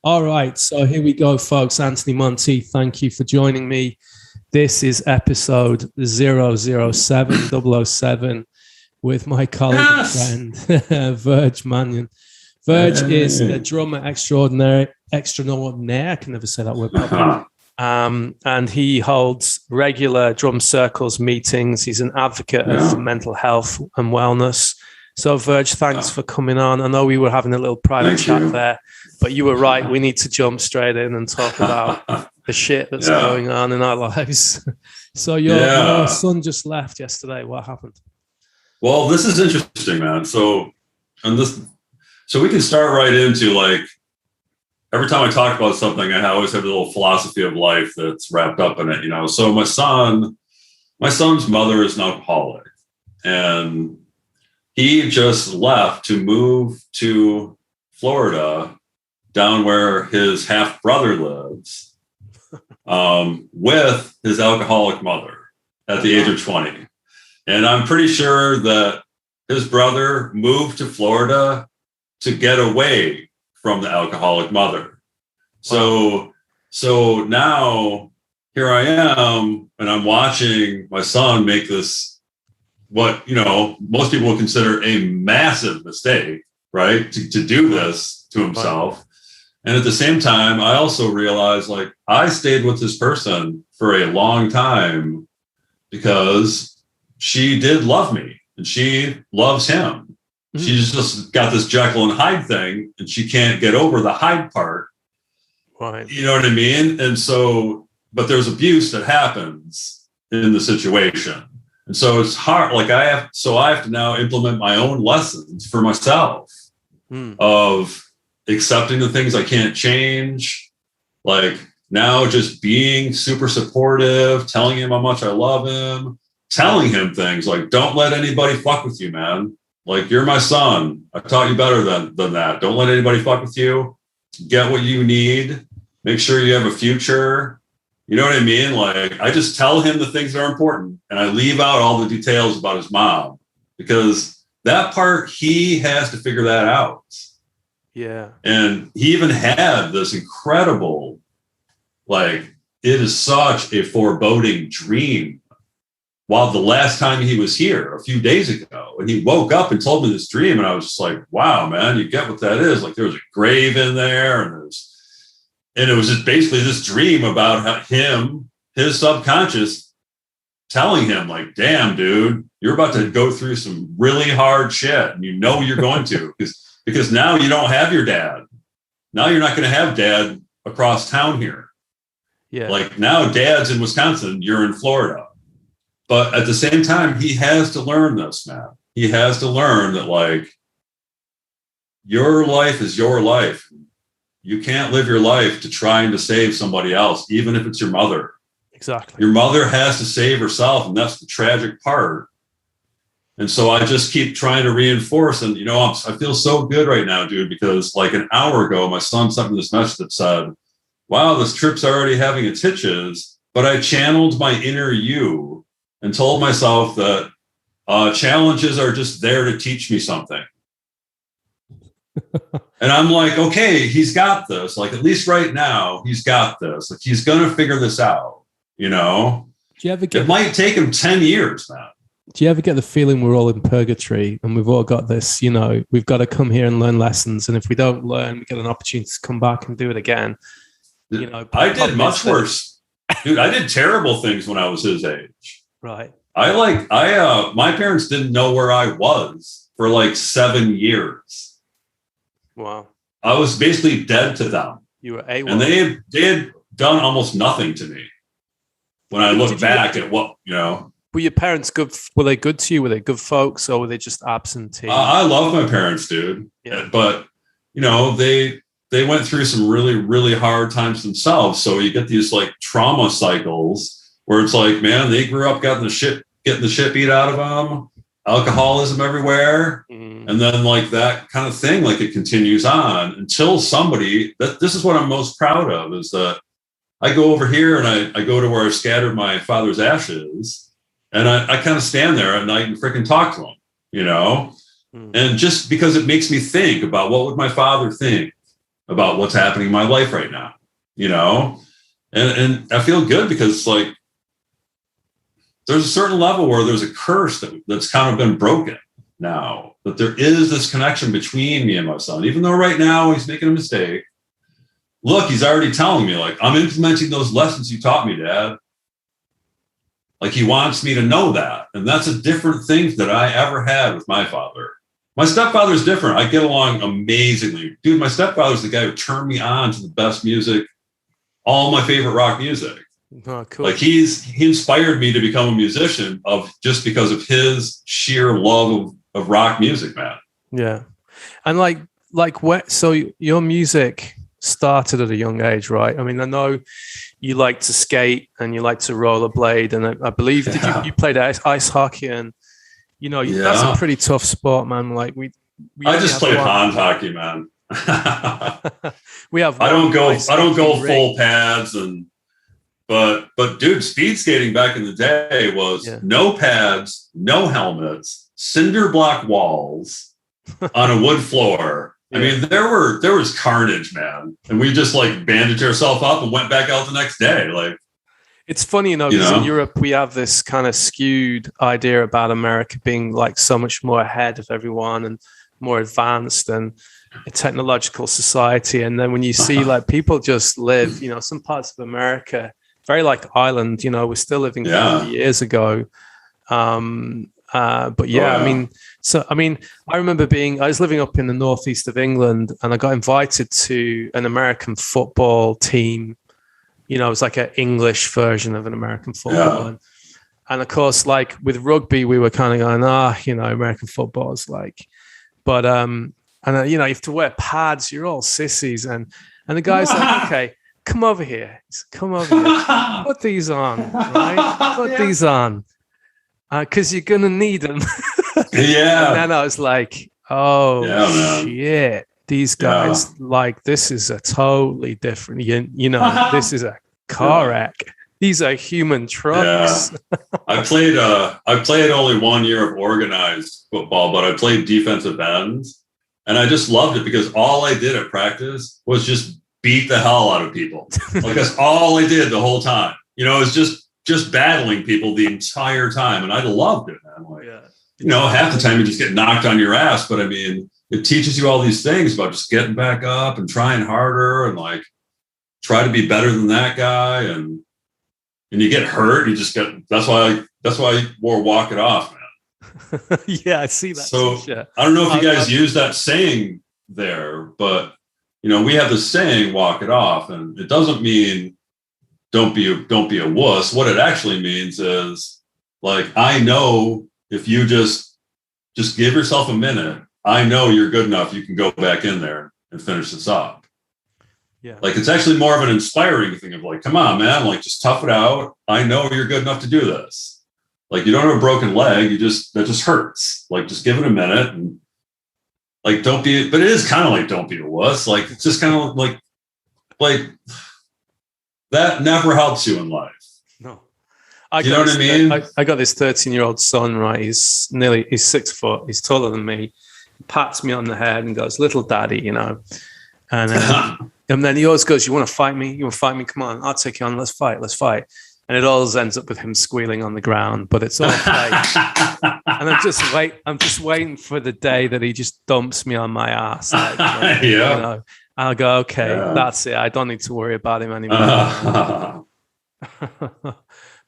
All right, so here we go, folks. Anthony Monteith, thank you for joining me. This is episode 007 with my colleague and friend, Verge Manyen. Verge is a drummer extraordinaire. I can never say that word properly. And he holds regular drum circles meetings. He's an advocate of mental health and wellness. So, Verge, thanks for coming on. I know we were having a little private chat there, but you were right. We need to jump straight in and talk about the shit that's going on in our lives. So, your son just left yesterday. What happened? Well, this is interesting, man. So we can start right into, like, every time I talk about something, I always have a little philosophy of life that's wrapped up in it, you know. So my son's mother is an alcoholic, and he just left to move to Florida, down where his half brother lives, with his alcoholic mother at the age of 20. And I'm pretty sure that his brother moved to Florida to get away from the alcoholic mother. So now here I am, and I'm watching my son make this, what, you know, most people would consider a massive mistake, right? To do this to himself. And at the same time, I also realized, like, I stayed with this person for a long time because she did love me and she loves him. Mm-hmm. She's just got this Jekyll and Hyde thing, and she can't get over the Hyde part. Right. You know what I mean? And so, but there's abuse that happens in the situation. And so it's hard. Like, I have to now implement my own lessons for myself of accepting the things I can't change. Like, now just being super supportive, telling him how much I love him, telling him things like, don't let anybody fuck with you, man. Like, you're my son. I taught you better than that. Don't let anybody fuck with you. Get what you need. Make sure you have a future. You know what I mean? Like, I just tell him the things that are important, and I leave out all the details about his mom, because that part, he has to figure that out. Yeah. And he even had this incredible, like, it is such a foreboding dream while the last time he was here a few days ago, and he woke up and told me this dream, and I was just like, wow, man, you get what that is. Like, there was a grave in there, and it was just basically this dream about him, his subconscious, telling him, like, damn, dude, you're about to go through some really hard shit, and you know you're going to, because now you don't have your dad. Now you're not going to have dad across town here. Yeah. Like, now dad's in Wisconsin, you're in Florida. But at the same time, he has to learn this, man. He has to learn that, like, your life is your life. You can't live your life to trying to save somebody else, even if it's your mother. Exactly. Your mother has to save herself, and that's the tragic part. And so I just keep trying to reinforce, and, you know, I feel so good right now, dude, because, like, an hour ago, my son sent me this message that said, wow, this trip's already having its hitches, but I channeled my inner you and told myself that challenges are just there to teach me something. And I'm like, okay, he's got this. Like, at least right now, he's got this. Like, he's going to figure this out, you know? Do you ever get? It might take him 10 years now. Do you ever get the feeling we're all in purgatory and we've all got this, you know, we've got to come here and learn lessons, and if we don't learn, we get an opportunity to come back and do it again. You know, I did much worse. Dude, I did terrible things when I was his age. Right. My parents didn't know where I was for like 7 years. Wow. I was basically dead to them. You were AWOL. And they had done almost nothing to me when I look back at what, you know. Were your parents good? Were they good to you? Were they good folks, or were they just absentee? I love my parents, dude. Yeah. But, you know, they went through some really, really hard times themselves. So you get these, like, trauma cycles where it's like, man, they grew up getting the shit beat out of them, alcoholism everywhere. And then, like, that kind of thing, like, it continues on until somebody, this is what I'm most proud of, is that I go over here and I go to where I scattered my father's ashes, and I kind of stand there at night and freaking talk to him, you know? And just because it makes me think about what would my father think about what's happening in my life right now, you know? And I feel good because it's like, there's a certain level where there's a curse that's kind of been broken now, that there is this connection between me and my son, even though right now he's making a mistake. Look, he's already telling me, like, I'm implementing those lessons you taught me, Dad. Like, he wants me to know that. And that's a different thing that I ever had with my father. My stepfather's different. I get along amazingly. Dude, my stepfather's the guy who turned me on to the best music, all my favorite rock music. Oh, cool. Like, he inspired me to become a musician just because of his sheer love of rock music, man. Yeah. And so your music started at a young age, right? I mean, I know you like to skate and you like to rollerblade, and I believe you played ice hockey, and that's a pretty tough sport, man. Like I just played pond hockey, man. We have. I don't go full pads, but dude, speed skating back in the day was no pads, no helmets, cinder block walls on a wood floor. I mean, there was carnage, man, and we just like bandaged ourselves up and went back out the next day. Like, it's funny, because in Europe we have this kind of skewed idea about America being like so much more ahead of everyone and more advanced and a technological society. And then when you see like people just live, some parts of America, very like Ireland, we're still living 50 years ago. But I remember I was living up in the northeast of England, and I got invited to an American football team. It was like an English version of an American football. Yeah. And of course, like with rugby, we were kind of going, American football is like, but, you have to wear pads. You're all sissies. And the guy's like, okay, come over here. Put these on, right? Put these on. Because you're going to need them. Yeah. And then I was like, oh, shit. These guys, like, this is a totally different, this is a car wreck. These are human trucks. Yeah. I played only 1 year of organized football, but I played defensive ends. And I just loved it because all I did at practice was just beat the hell out of people. Like, that's all I did the whole time. It was just battling people the entire time. And I loved it, man. Like, half the time you just get knocked on your ass. But I mean, it teaches you all these things about just getting back up and trying harder and like try to be better than that guy. And you get hurt. That's why I wore walk it off, man. Yeah, I see that. So I don't know if you guys use that saying there, but we have the saying walk it off, and it doesn't mean don't be a wuss. What it actually means is, like, I know if you just give yourself a minute, I know you're good enough. You can go back in there and finish this up. Yeah. Like, it's actually more of an inspiring thing of like, come on, man, like, just tough it out. I know you're good enough to do this. Like, you don't have a broken leg. That just hurts. Like, just give it a minute and like, but it is kind of like, don't be a wuss. Like, it's just kind of like that never helps you in life. No. You know what I mean? I got this 13-year-old son, right? He's 6 foot. He's taller than me. He pats me on the head and goes, little daddy, And then he always goes, you want to fight me? You want to fight me? Come on, I'll take you on. Let's fight. And it always ends up with him squealing on the ground, but it's all fake. And I'm just waiting for the day that he just dumps me on my ass. Like, I'll go, okay, that's it. I don't need to worry about him anymore.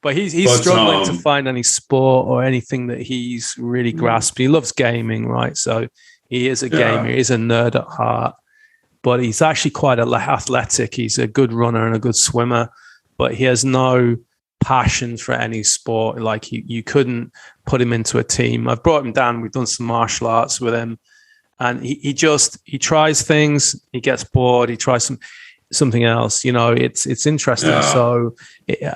But he's struggling to find any sport or anything that he's really grasped. He loves gaming, right? So he is a gamer. He's a nerd at heart, but he's actually quite athletic. He's a good runner and a good swimmer, but he has no passion for any sport. Like, you couldn't put him into a team. I've brought him down. We've done some martial arts with him, and he tries things. He gets bored. He tries something else. It's interesting. Yeah. So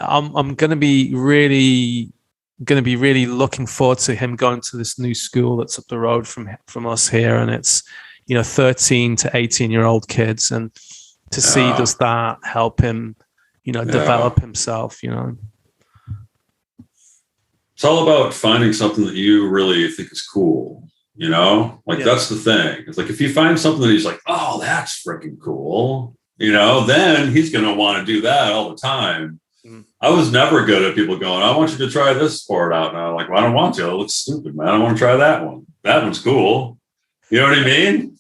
I'm going to be really looking forward to him going to this new school that's up the road from us here, and it's 13 to 18-year-old kids, and to see does that help him develop himself. It's all about finding something that you really think is cool. You know, like that's the thing. It's like if you find something that he's like, oh, that's freaking cool, you know, then he's going to want to do that all the time. I was never good at people going, I want you to try this sport out. And I'm like, well, I don't want to. It looks stupid, man. I want to try that one. That one's cool. You know what I mean?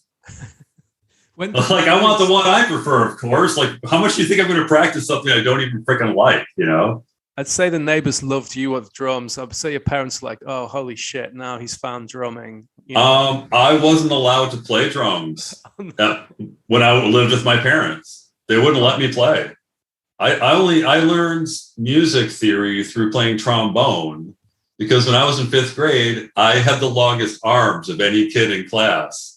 Like, I want the one I prefer, of course. Like, how much do you think I'm going to practice something I don't even freaking like, you know? I'd say the neighbors loved you with drums. I'd say your parents were like, oh, holy shit, now he's found drumming. You know? I wasn't allowed to play drums when I lived with my parents. They wouldn't let me play. I learned music theory through playing trombone because when I was in 5th grade, I had the longest arms of any kid in class.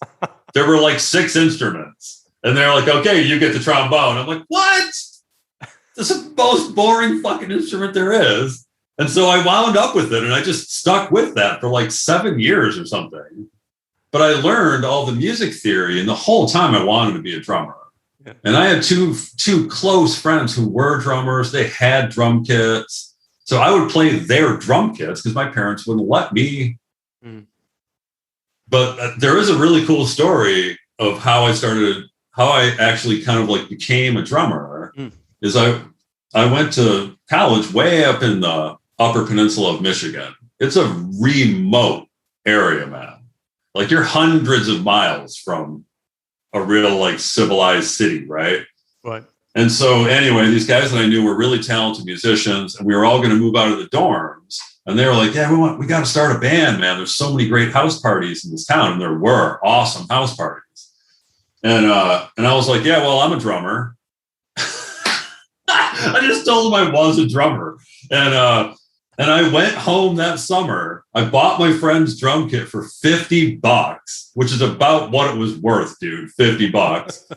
There were like 6 instruments, and they're like, okay, you get the trombone. I'm like, what? This is the most boring fucking instrument there is. And so I wound up with it, and I just stuck with that for like 7 years or something. But I learned all the music theory, and the whole time I wanted to be a drummer. Yeah. And I had two close friends who were drummers. They had drum kits. So I would play their drum kits because my parents wouldn't let me. But there is a really cool story of how I actually kind of like became a drummer. Is I went to college way up in the Upper Peninsula of Michigan. It's a remote area, man. Like you're hundreds of miles from a real like civilized city, right? Right. And so anyway, these guys that I knew were really talented musicians, and we were all going to move out of the dorms. And they were like, yeah, we got to start a band, man. There's so many great house parties in this town. And there were awesome house parties. And I was like, yeah, well, I'm a drummer. I just told them I was a drummer. And I went home that summer. I bought my friend's drum kit for $50, which is about what it was worth, dude, $50.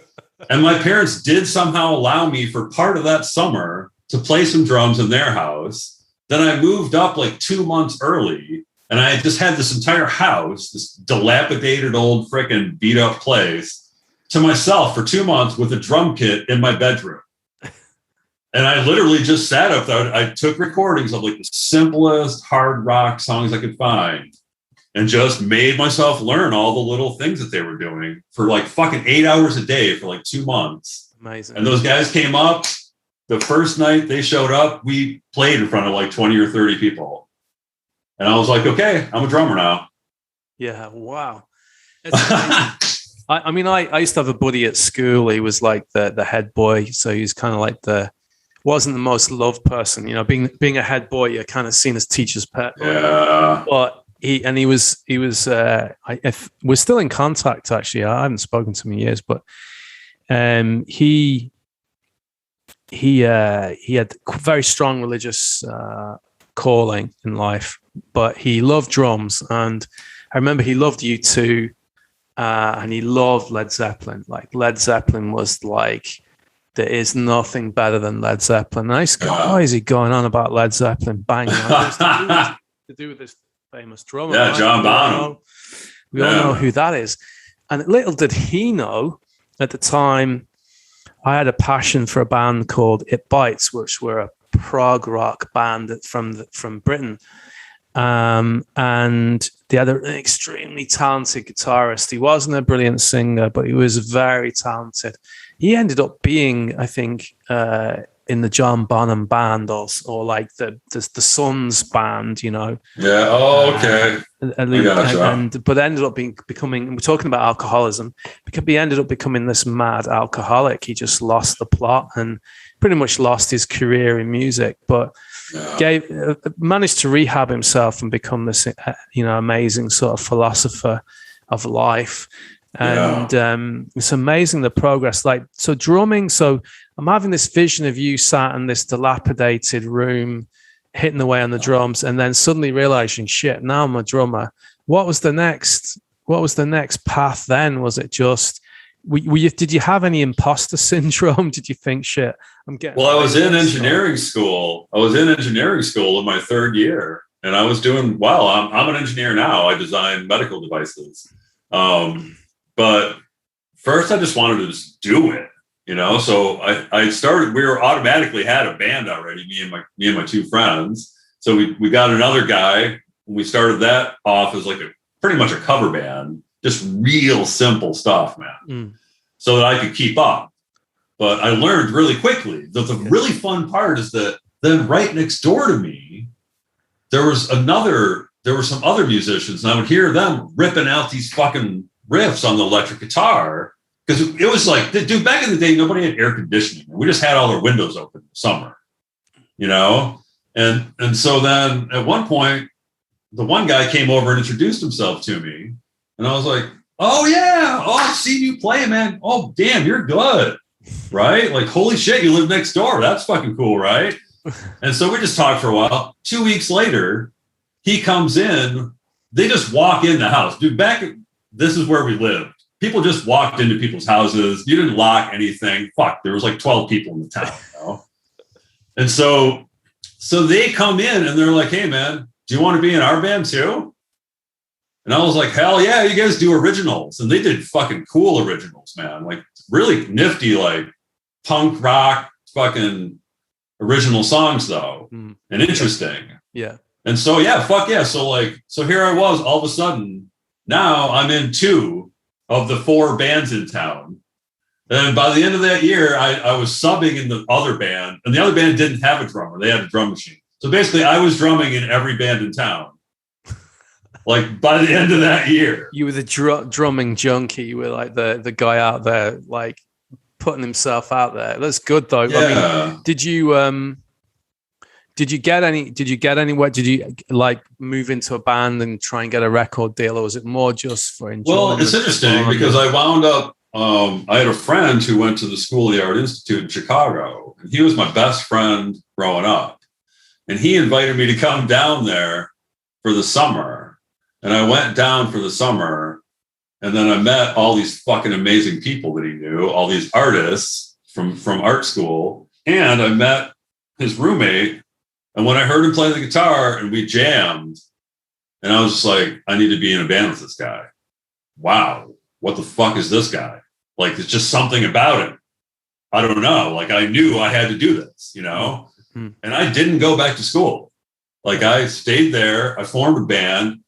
And my parents did somehow allow me for part of that summer to play some drums in their house. Then I moved up like 2 months early, and I just had this entire house, this dilapidated old freaking beat up place, to myself for 2 months with a drum kit in my bedroom. And I literally just sat up there. I took recordings of like the simplest hard rock songs I could find and just made myself learn all the little things that they were doing for like fucking 8 hours a day for like 2 months. Amazing. And those guys came up. The first night they showed up, we played in front of like 20 or 30 people. And I was like, okay, I'm a drummer now. Yeah, wow. I used to have a buddy at school. He was like the head boy. So he was kind of like wasn't the most loved person. You know, being a head boy, you're kind of seen as teacher's pet. Yeah. But we're still in contact, actually. I haven't spoken to him in years, but he had very strong religious calling in life, but he loved drums. And I remember he loved U2 and he loved Led Zeppelin. Like Led Zeppelin was like, there is nothing better than Led Zeppelin. And I used to go, why is he going on about Led Zeppelin? Bang. To do with this famous drummer. Yeah, John Bonham. We all know who that is. And little did he know at the time, I had a passion for a band called It Bites, which were a prog rock band from Britain. And they had an extremely talented guitarist. He wasn't a brilliant singer, but he was very talented. He ended up being, I think, in the John Bonham band or like the Sons band, you know. Yeah. Oh, okay. But ended up becoming. We're talking about alcoholism. Because he ended up becoming this mad alcoholic. He just lost the plot and pretty much lost his career in music. But managed to rehab himself and become this, amazing sort of philosopher of life. And it's amazing the progress. Like, so drumming. So I'm having this vision of you sat in this dilapidated room, hitting away on the drums, and then suddenly realizing, shit, now I'm a drummer. What was the next path then? Was it just, did you have any imposter syndrome? Did you think, shit, I'm getting... Well, I was in engineering school. in my 3rd year, and I was doing well. I'm an engineer now. I design medical devices. But first I just wanted to just do it, So I started, we were automatically had a band already, me and my 2 friends. So we got another guy, and we started that off as like pretty much a cover band, just real simple stuff, man, so that I could keep up. But I learned really quickly that the really fun part is that then right next door to me, there were some other musicians, and I would hear them ripping out these fucking riffs on the electric guitar. Because it was like, dude, back in the day, nobody had air conditioning. We just had all our windows open in the summer, you know? And so then at one point, the one guy came over and introduced himself to me. And I was like, oh, yeah. Oh, I've seen you play, man. Oh, damn, you're good. Right? Like, holy shit, you live next door. That's fucking cool, right? And so we just talked for a while. 2 weeks later, he comes in. They just walk in the house. Dude, this is where we lived. People just walked into people's houses. You didn't lock anything. Fuck, there was like 12 people in the town, you know? And so they come in and they're like, hey, man, do you want to be in our band too? And I was like, hell yeah, you guys do originals. And they did fucking cool originals, man. Like really nifty, like punk rock fucking original songs though. And interesting. Yeah. And so, yeah, fuck yeah. So here I was all of a sudden, now I'm in 2 of the 4 bands in town. And by the end of that year, I was subbing in the other band, and the other band didn't have a drummer. They had a drum machine. So basically I was drumming in every band in town. Like by the end of that year. You were the drumming junkie. You were like the guy out there, like putting himself out there. That's good though. Yeah. I mean, did you get anywhere? Did you like move into a band and try and get a record deal, or was it more just for enjoyment? Well, it's interesting because I wound up, I had a friend who went to the School of the Art Institute in Chicago, and he was my best friend growing up. And he invited me to come down there for the summer. And I went down for the summer, and then I met all these fucking amazing people that he knew, all these artists from art school. And I met his roommate. And when I heard him play the guitar and we jammed, and I was just like, I need to be in a band with this guy. Wow, what the fuck is this guy? Like, it's just something about him. I don't know. Like, I knew I had to do this, you know? And I didn't go back to school. Like, I stayed there. I formed a band.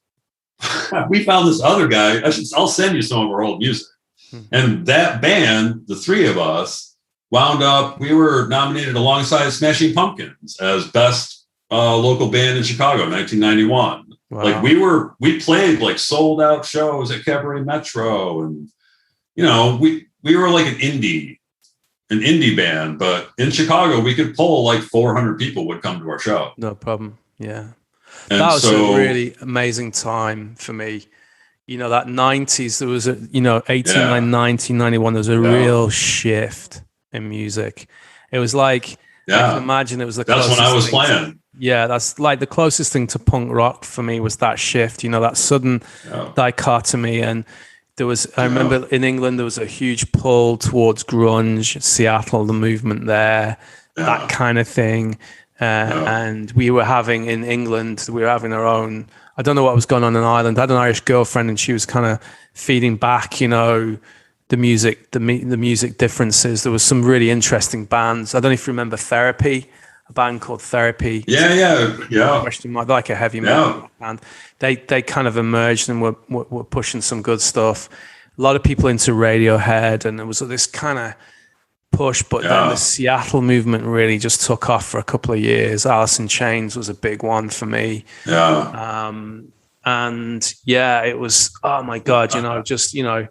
We found this other guy. I'll send you some of our old music. And that band, the 3 of us, wound up, we were nominated alongside Smashing Pumpkins as best local band in Chicago in 1991. Wow. Like we played like sold out shows at Cabaret Metro, and you know, we were like an indie band, but in Chicago we could pull like 400 people would come to our show. No problem. Yeah. And that was a really amazing time for me. You know, that 90s, there was 89, 90, 91, there was a real shift in music. It was like, I can imagine it was that's when I was playing. Yeah, that's like the closest thing to punk rock for me was that shift, you know, that sudden dichotomy. And there was, I remember in England, there was a huge pull towards grunge, Seattle, the movement there, that kind of thing. And we were having in England, we were having our own, I don't know what was going on in Ireland. I had an Irish girlfriend and she was kind of feeding back, you know, the music differences. There was some really interesting bands. I don't know if you remember Therapy, a band called Therapy. Yeah. Question mark, like a heavy metal band. They kind of emerged and were pushing some good stuff. A lot of people into Radiohead, and there was this kind of push, but then the Seattle movement really just took off for a couple of years. Alice in Chains was a big one for me. And it was, oh my God, you know, just, you know,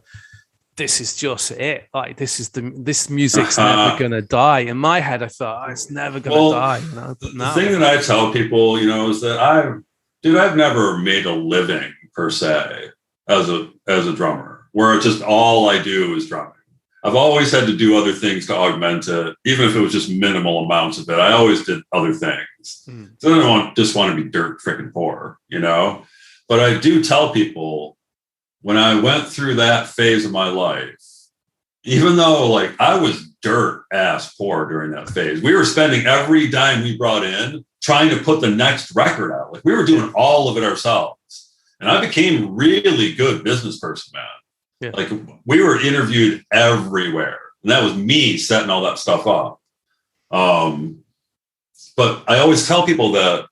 this is just it. Like this music's never gonna die. In my head, I thought it's never gonna die. You know? But the thing that I tell people, you know, is that I've never made a living per se as a drummer, where it's just all I do is drumming. I've always had to do other things to augment it, even if it was just minimal amounts of it. I always did other things. So I don't just want to be dirt freaking poor, you know. But I do tell people, when I went through that phase of my life, even though like I was dirt ass poor during that phase, we were spending every dime we brought in trying to put the next record out. Like we were doing all of it ourselves. And I became a really good business person, man. Yeah. Like we were interviewed everywhere. And that was me setting all that stuff up. But I always tell people that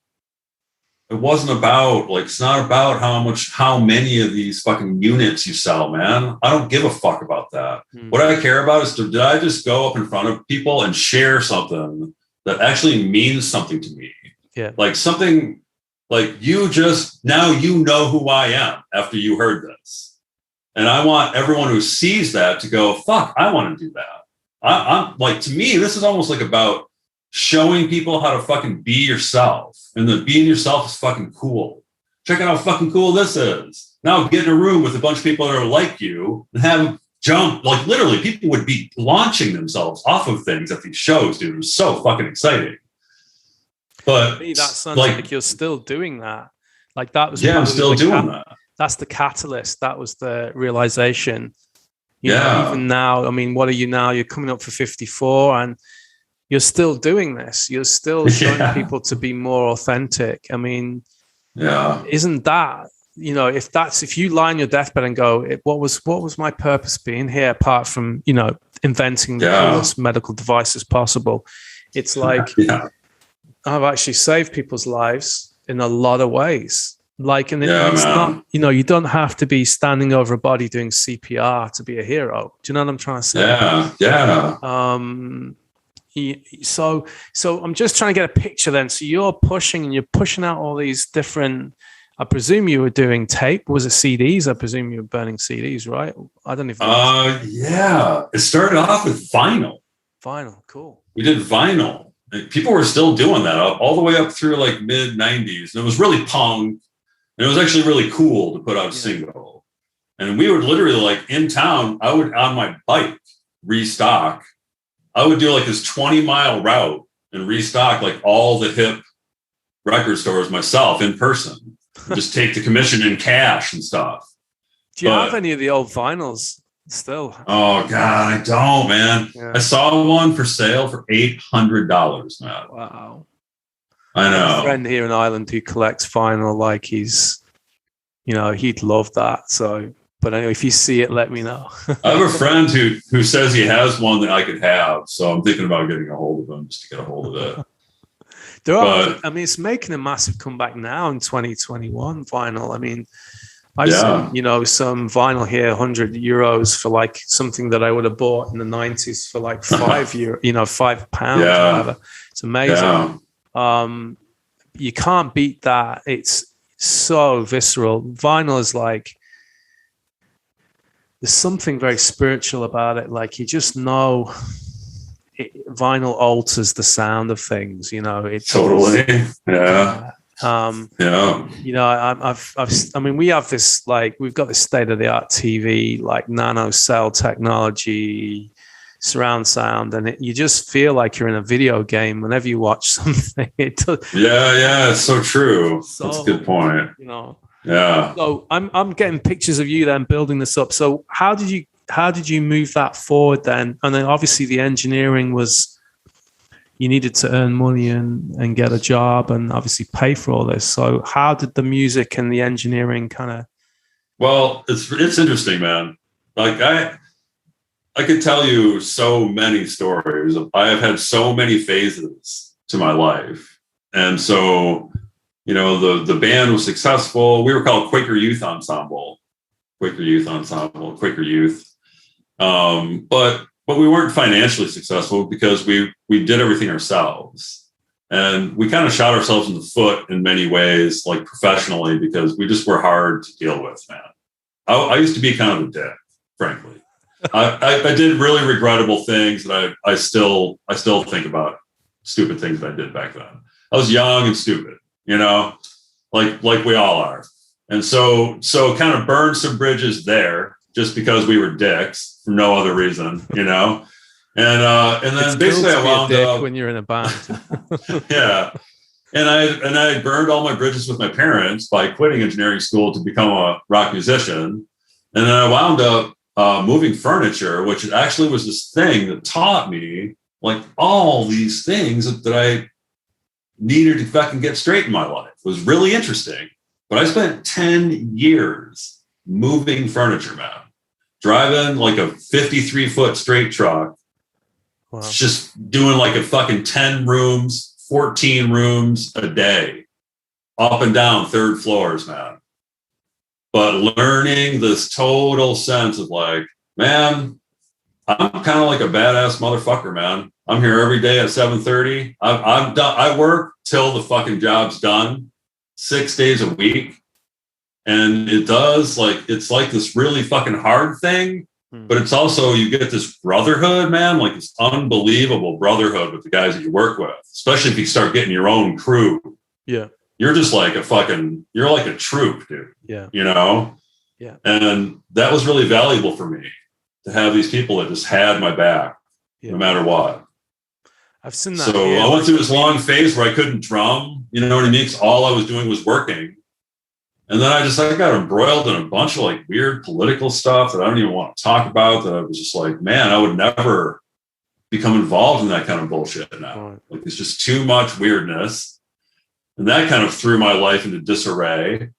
it wasn't about like, it's not about how many of these fucking units you sell, man. I don't give a fuck about that. What I care about is, did I just go up in front of people and share something that actually means something to me? Yeah. Like something like now you know who I am after you heard this. And I want everyone who sees that to go, fuck, I want to do that. I'm like, to me, this is almost like about showing people how to fucking be yourself. And that being yourself is fucking cool. Check out how fucking cool this is. Now get in a room with a bunch of people that are like you and have jump. Like literally, people would be launching themselves off of things at these shows, dude. It was so fucking exciting. But to me, that sounds like you're still doing that. Like that was I'm still doing that. That's the catalyst. That was the realization. You know, even now, I mean, what are you now? You're coming up for 54 and you're still doing this. You're still showing people to be more authentic. I mean, isn't that, you know, if you lie on your deathbed and go, what was my purpose being here apart from, you know, inventing the coolest medical devices possible? It's like, I've actually saved people's lives in a lot of ways. Like, and it's not, you know, you don't have to be standing over a body doing CPR to be a hero. Do you know what I'm trying to say? So I'm just trying to get a picture then. So you're pushing out all these different, I presume you were doing tape. Was it CDs? I presume you were burning CDs, right? I don't even know. It started off with vinyl. Vinyl, cool. We did vinyl. People were still doing that all the way up through like mid 90s. And it was really punk. And it was actually really cool to put out a single. And we would literally like in town, I would on my bike restock. I would do like this 20-mile route and restock like all the hip record stores myself in person. Just take the commission in cash and stuff. Do you have any of the old vinyls still? Oh God, I don't, man. Yeah. I saw one for sale for $800, man. Wow. I know. I have a friend here in Ireland who collects vinyl, like he's, you know, he'd love that. So, but anyway, if you see it, let me know. I have a friend who says he has one that I could have. So I'm thinking about getting a hold of him just to get a hold of it. I mean, it's making a massive comeback now in 2021, vinyl. I mean, I've seen, you know, some vinyl here, €100 for like something that I would have bought in the 90s for like €5, you know, £5 or whatever. It's amazing. You can't beat that. It's so visceral. Vinyl is like, there's something very spiritual about it. Like you just know vinyl alters the sound of things, you know. It totally. You know, I mean, we have this, like, we've got this state of the art TV, like nano cell technology, surround sound, and you just feel like you're in a video game whenever you watch something. It does. It's so true. That's a good point. You know. Yeah. So I'm getting pictures of you then building this up. So how did you move that forward then? And then obviously the engineering was, you needed to earn money and get a job and obviously pay for all this. So how did the music and the engineering kind of? Well, it's interesting, man. Like I could tell you so many stories. I have had so many phases to my life. And so, you know, the band was successful. We were called Quaker Youth. But we weren't financially successful because we did everything ourselves. And we kind of shot ourselves in the foot in many ways, like professionally, because we just were hard to deal with, man. I used to be kind of a dick, frankly. I did really regrettable things that I still think about stupid things that I did back then. I was young and stupid, you know, like we all are. And so kind of burned some bridges there just because we were dicks for no other reason, you know. And then it's basically cool to I wound be a dick up when you're in a band. Yeah. And I burned all my bridges with my parents by quitting engineering school to become a rock musician. And then I wound up moving furniture, which actually was this thing that taught me like all these things that I needed to fucking get straight in my life. It was really interesting. But I spent 10 years moving furniture, man. Driving like a 53-foot straight truck. Wow. Just doing like a fucking 10 rooms, 14 rooms a day. up and down third floors, man. But learning this total sense of like, man, I'm kind of like a badass motherfucker, man. I'm here every day at 7:30. I'm done. I work till the fucking job's done, 6 days a week. And it's like this really fucking hard thing, but it's also, you get this brotherhood, man, like this unbelievable brotherhood with the guys that you work with, especially if you start getting your own crew. Yeah. You're just like you're like a troop, dude. Yeah. You know? Yeah. And that was really valuable for me to have these people that just had my back no matter what. I've seen that. So I went through this long phase where I couldn't drum, you know what I mean? Because all I was doing was working. And then I got embroiled in a bunch of like weird political stuff that I don't even want to talk about, that I was just like, man, I would never become involved in that kind of bullshit now. Right. Like, it's just too much weirdness. And that kind of threw my life into disarray.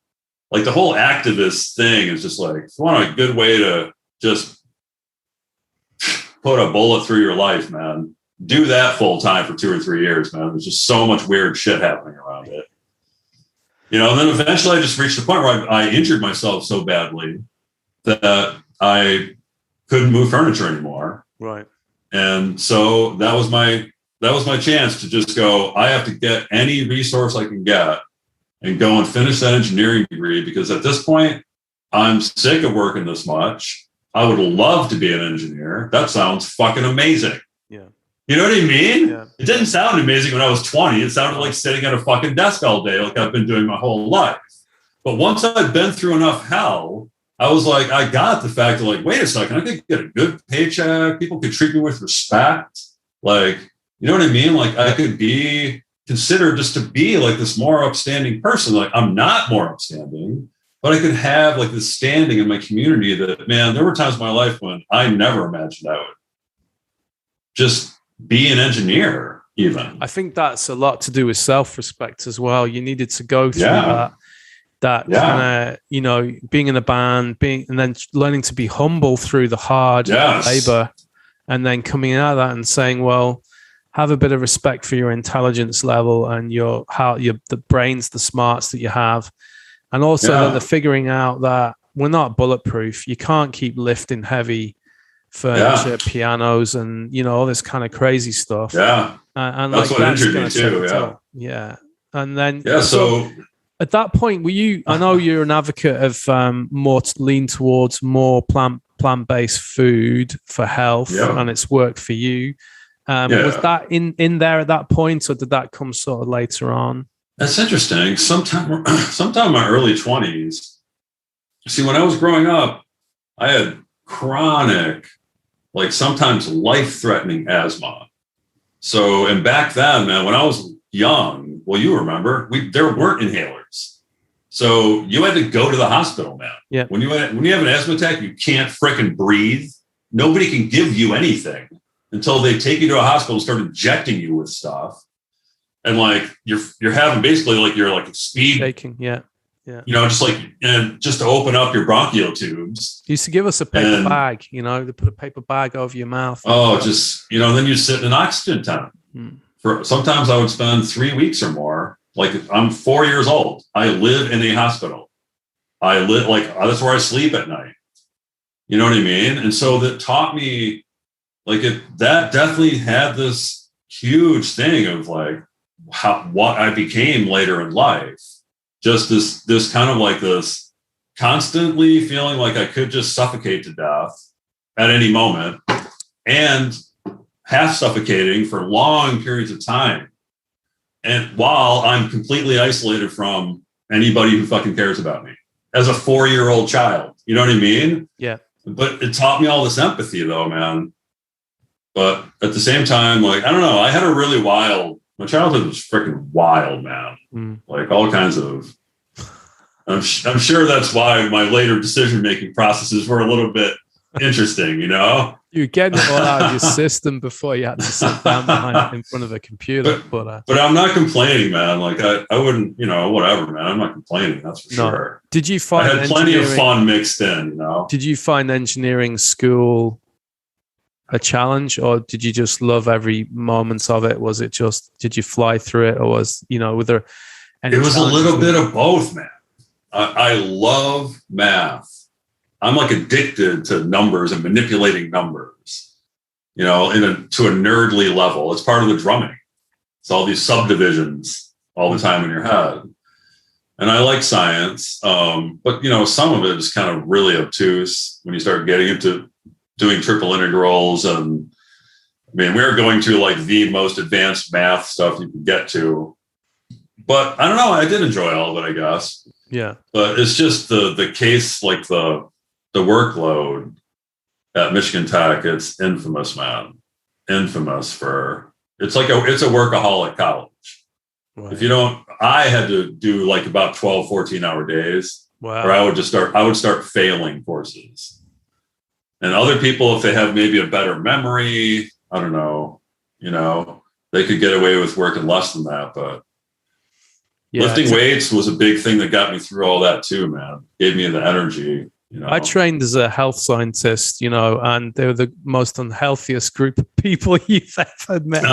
Like, the whole activist thing is just like, if you want a good way to just put a bullet through your life, man, do that full time for 2 or 3 years, man. There's just so much weird shit happening around it. You know, and then eventually I just reached the point where I injured myself so badly that I couldn't move furniture anymore. Right. And so that was my chance to just go, I have to get any resource I can get and go and finish that engineering degree, because at this point, I'm sick of working this much. I would love to be an engineer. That sounds fucking amazing. Yeah. You know what I mean? Yeah. It didn't sound amazing when I was 20. It sounded like sitting at a fucking desk all day, like I've been doing my whole life. But once I'd been through enough hell, I was like, I got the fact of like, wait a second, I could get a good paycheck. People could treat me with respect. Like, you know what I mean? Like, I could be considered just to be like this more upstanding person. Like, I'm not more upstanding, but I could have like this standing in my community that, man, there were times in my life when I never imagined I would just be an engineer even. I think that's a lot to do with self-respect as well. You needed to go through that kind of, you know, being in a band, and then learning to be humble through the hard labor, and then coming out of that and saying, well, have a bit of respect for your intelligence level and the brains, the smarts that you have. And also the figuring out that we're not bulletproof. You can't keep lifting heavy furniture, pianos, and, you know, all this kind of crazy stuff. And that's like, what injured me too. And then so at that point, I know you're an advocate of more lean towards more plant-based food for health, and it's worked for you. Was that in there at that point, or did that come sort of later on? That's interesting. Sometime in my early 20s. See, when I was growing up, I had chronic, like sometimes life-threatening asthma. So, and back then, man, when I was young, well, you remember, there weren't inhalers. So you had to go to the hospital, man. Yeah. When you have an asthma attack, you can't frickin' breathe. Nobody can give you anything until they take you to a hospital and start injecting you with stuff. And like you're having basically like you're like speed shaking, you know, just to open up your bronchial tubes. They used to give us a paper bag, you know, they put a paper bag over your mouth. Oh, just, you know, then you sit in an oxygen tent. For sometimes I would spend 3 weeks or more. Like, I'm 4 years old. I live in a hospital. I live like, that's where I sleep at night. You know what I mean? And so that taught me, like, that definitely had this huge thing of like what I became later in life. Just this kind of like this constantly feeling like I could just suffocate to death at any moment, and half suffocating for long periods of time. And while I'm completely isolated from anybody who fucking cares about me as a 4-year-old child, you know what I mean? Yeah. But it taught me all this empathy though, man. But at the same time, like, I don't know, I had a really my childhood was freaking wild, man. Like all kinds of, I'm sure that's why my later decision-making processes were a little bit interesting, you know? You're getting it all out of your system before you had to sit down in front of a computer. But I'm not complaining, man. Like I wouldn't, you know, whatever, man. I'm not complaining, that's for sure. Did you find I had plenty of fun mixed in, you know? Did you find engineering school a challenge, or did you just love every moment of it? Was it just, did you fly through it, or was, you know, were there It was a little bit of both, man. I love math. I'm like addicted to numbers and manipulating numbers, you know, to a nerdly level. It's part of the drumming. It's all these subdivisions all the time in your head. And I like science, but, you know, some of it is kind of really obtuse when you start getting into doing triple integrals. And I mean, we're going to like the most advanced math stuff you can get to. But I don't know. I did enjoy all of it, I guess. Yeah. But it's just the case, like the workload at Michigan Tech. It's infamous, man. Infamous for it's a workaholic college. Right. If you don't, I had to do like about 12, 14-hour days. Wow. Or I would start failing courses. And other people, if they have maybe a better memory, I don't know, you know, they could get away with working less than that. But lifting weights was a big thing that got me through all that too, man. Gave me the energy. You know? I trained as a health scientist, you know, and they were the most unhealthiest group of people you've ever met.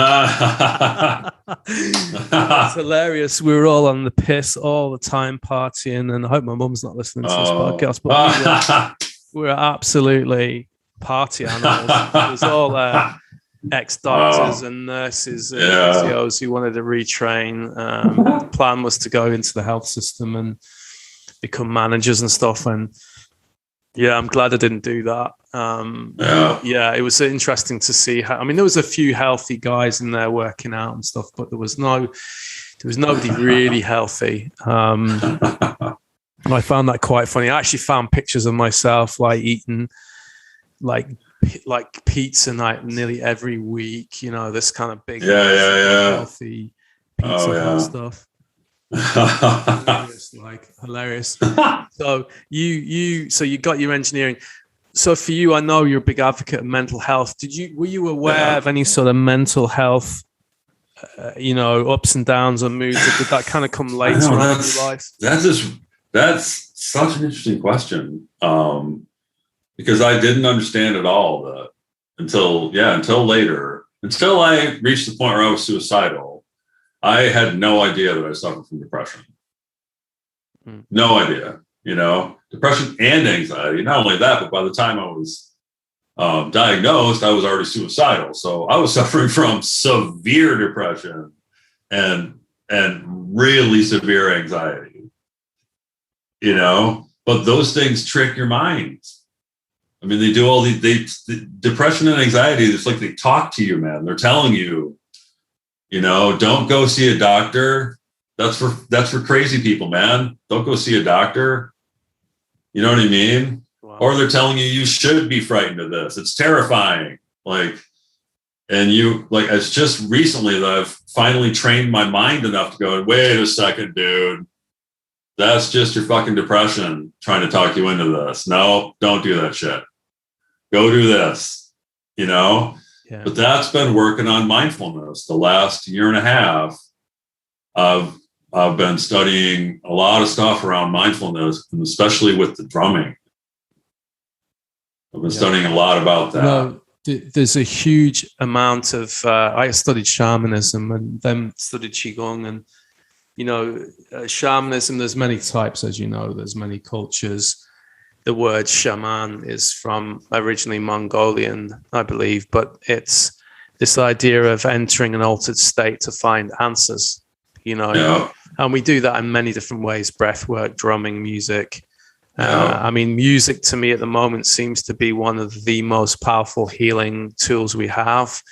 It's hilarious. We were all on the piss all the time, partying, and I hope my mum's not listening to this podcast, but we were absolutely party animals. It was all ex-doctors and nurses and physios who wanted to retrain. The plan was to go into the health system and become managers and stuff, and yeah, I'm glad I didn't do that. It was interesting to see how. I mean, there was a few healthy guys in there working out and stuff, but there was nobody really healthy. I found that quite funny. I actually found pictures of myself like eating like pizza night nearly every week. You know, this kind of big, healthy pizza stuff. Hilarious. So you got your engineering. So for you, I know you're a big advocate of mental health. Were you aware of any sort of mental health, ups and downs or moods? Or did that kind of come later on in your life? That's such an interesting question. Because I didn't understand at all until later, until I reached the point where I was suicidal. I had no idea that I suffered from depression. No idea, depression and anxiety. Not only that, but by the time I was diagnosed, I was already suicidal. So I was suffering from severe depression and really severe anxiety, but those things trick your mind. I mean, they do all the depression and anxiety. It's like they talk to you, man. They're telling you, don't go see a doctor. That's for crazy people, man. Don't go see a doctor. You know what I mean? Wow. Or they're telling you should be frightened of this. It's terrifying. It's just recently that I've finally trained my mind enough to go, wait a second, dude. That's just your fucking depression trying to talk you into this. No, don't do that shit. Go do this, Yeah. But that's been working on mindfulness the last year and a half. I've been studying a lot of stuff around mindfulness, and especially with the drumming. I've been studying a lot about that. There's a huge amount of, I studied shamanism and then studied Qigong, and, shamanism, there's many types, as you know, there's many cultures. The word shaman is from originally Mongolian, I believe, but it's this idea of entering an altered state to find answers, and we do that in many different ways: breath work, drumming, music. I mean, music to me at the moment seems to be one of the most powerful healing tools we have.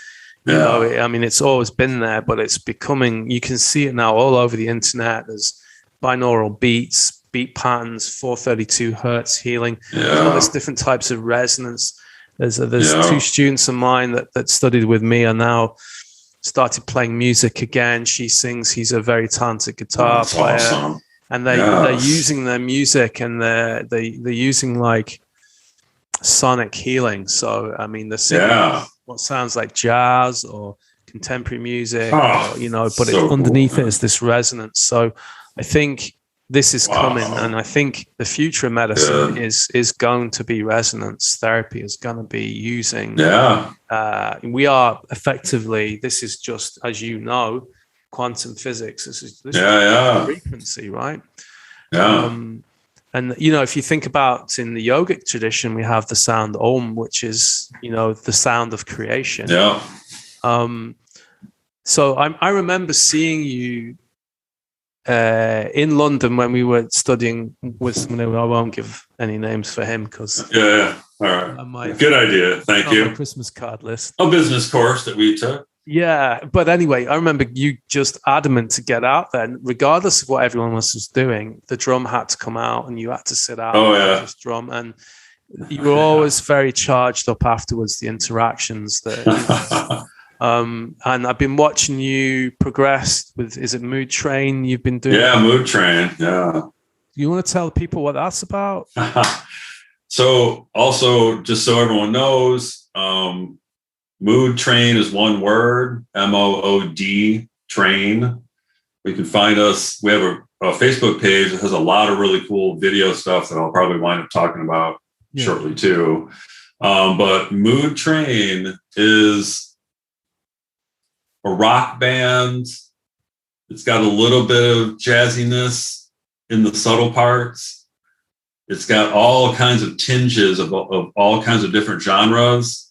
I mean, it's always been there, but it's becoming, you can see it now all over the internet. There's binaural beats, beat patterns, 432 hertz healing. There's different types of resonance. There's two students of mine that studied with me are now started playing music again. She sings. He's a very talented guitar player. Awesome. And they're using their music, and they're using like sonic healing. So I mean, they're singing what sounds like jazz or contemporary music, but underneath it is this resonance. So I think this is coming, and I think the future of medicine is going to be resonance therapy. Is going to be using. We are effectively. This is just, as you know, quantum physics. This is frequency, right? Yeah. And you know, if you think about in the yogic tradition, we have the sound Om, which is, you know, the sound of creation. Yeah. So I remember seeing you in London when we were studying with someone. I won't give any names for him because all right, good idea. Thank you. My Christmas card list. A business course that we took. Yeah, but anyway, I remember you just adamant to get out there, regardless of what everyone else was doing. The drum had to come out, and you had to sit out. Just drum, and you were always very charged up afterwards. The interactions that. And I've been watching you progress with, is it Moodtrain you've been doing? Yeah, Moodtrain. Yeah. You want to tell people what that's about? So also, just so everyone knows, Moodtrain is one word, MOOD train. We can find us. We have a Facebook page that has a lot of really cool video stuff that I'll probably wind up talking about shortly too. But Moodtrain is a rock band. It's got a little bit of jazziness in the subtle parts. It's got all kinds of tinges of all kinds of different genres,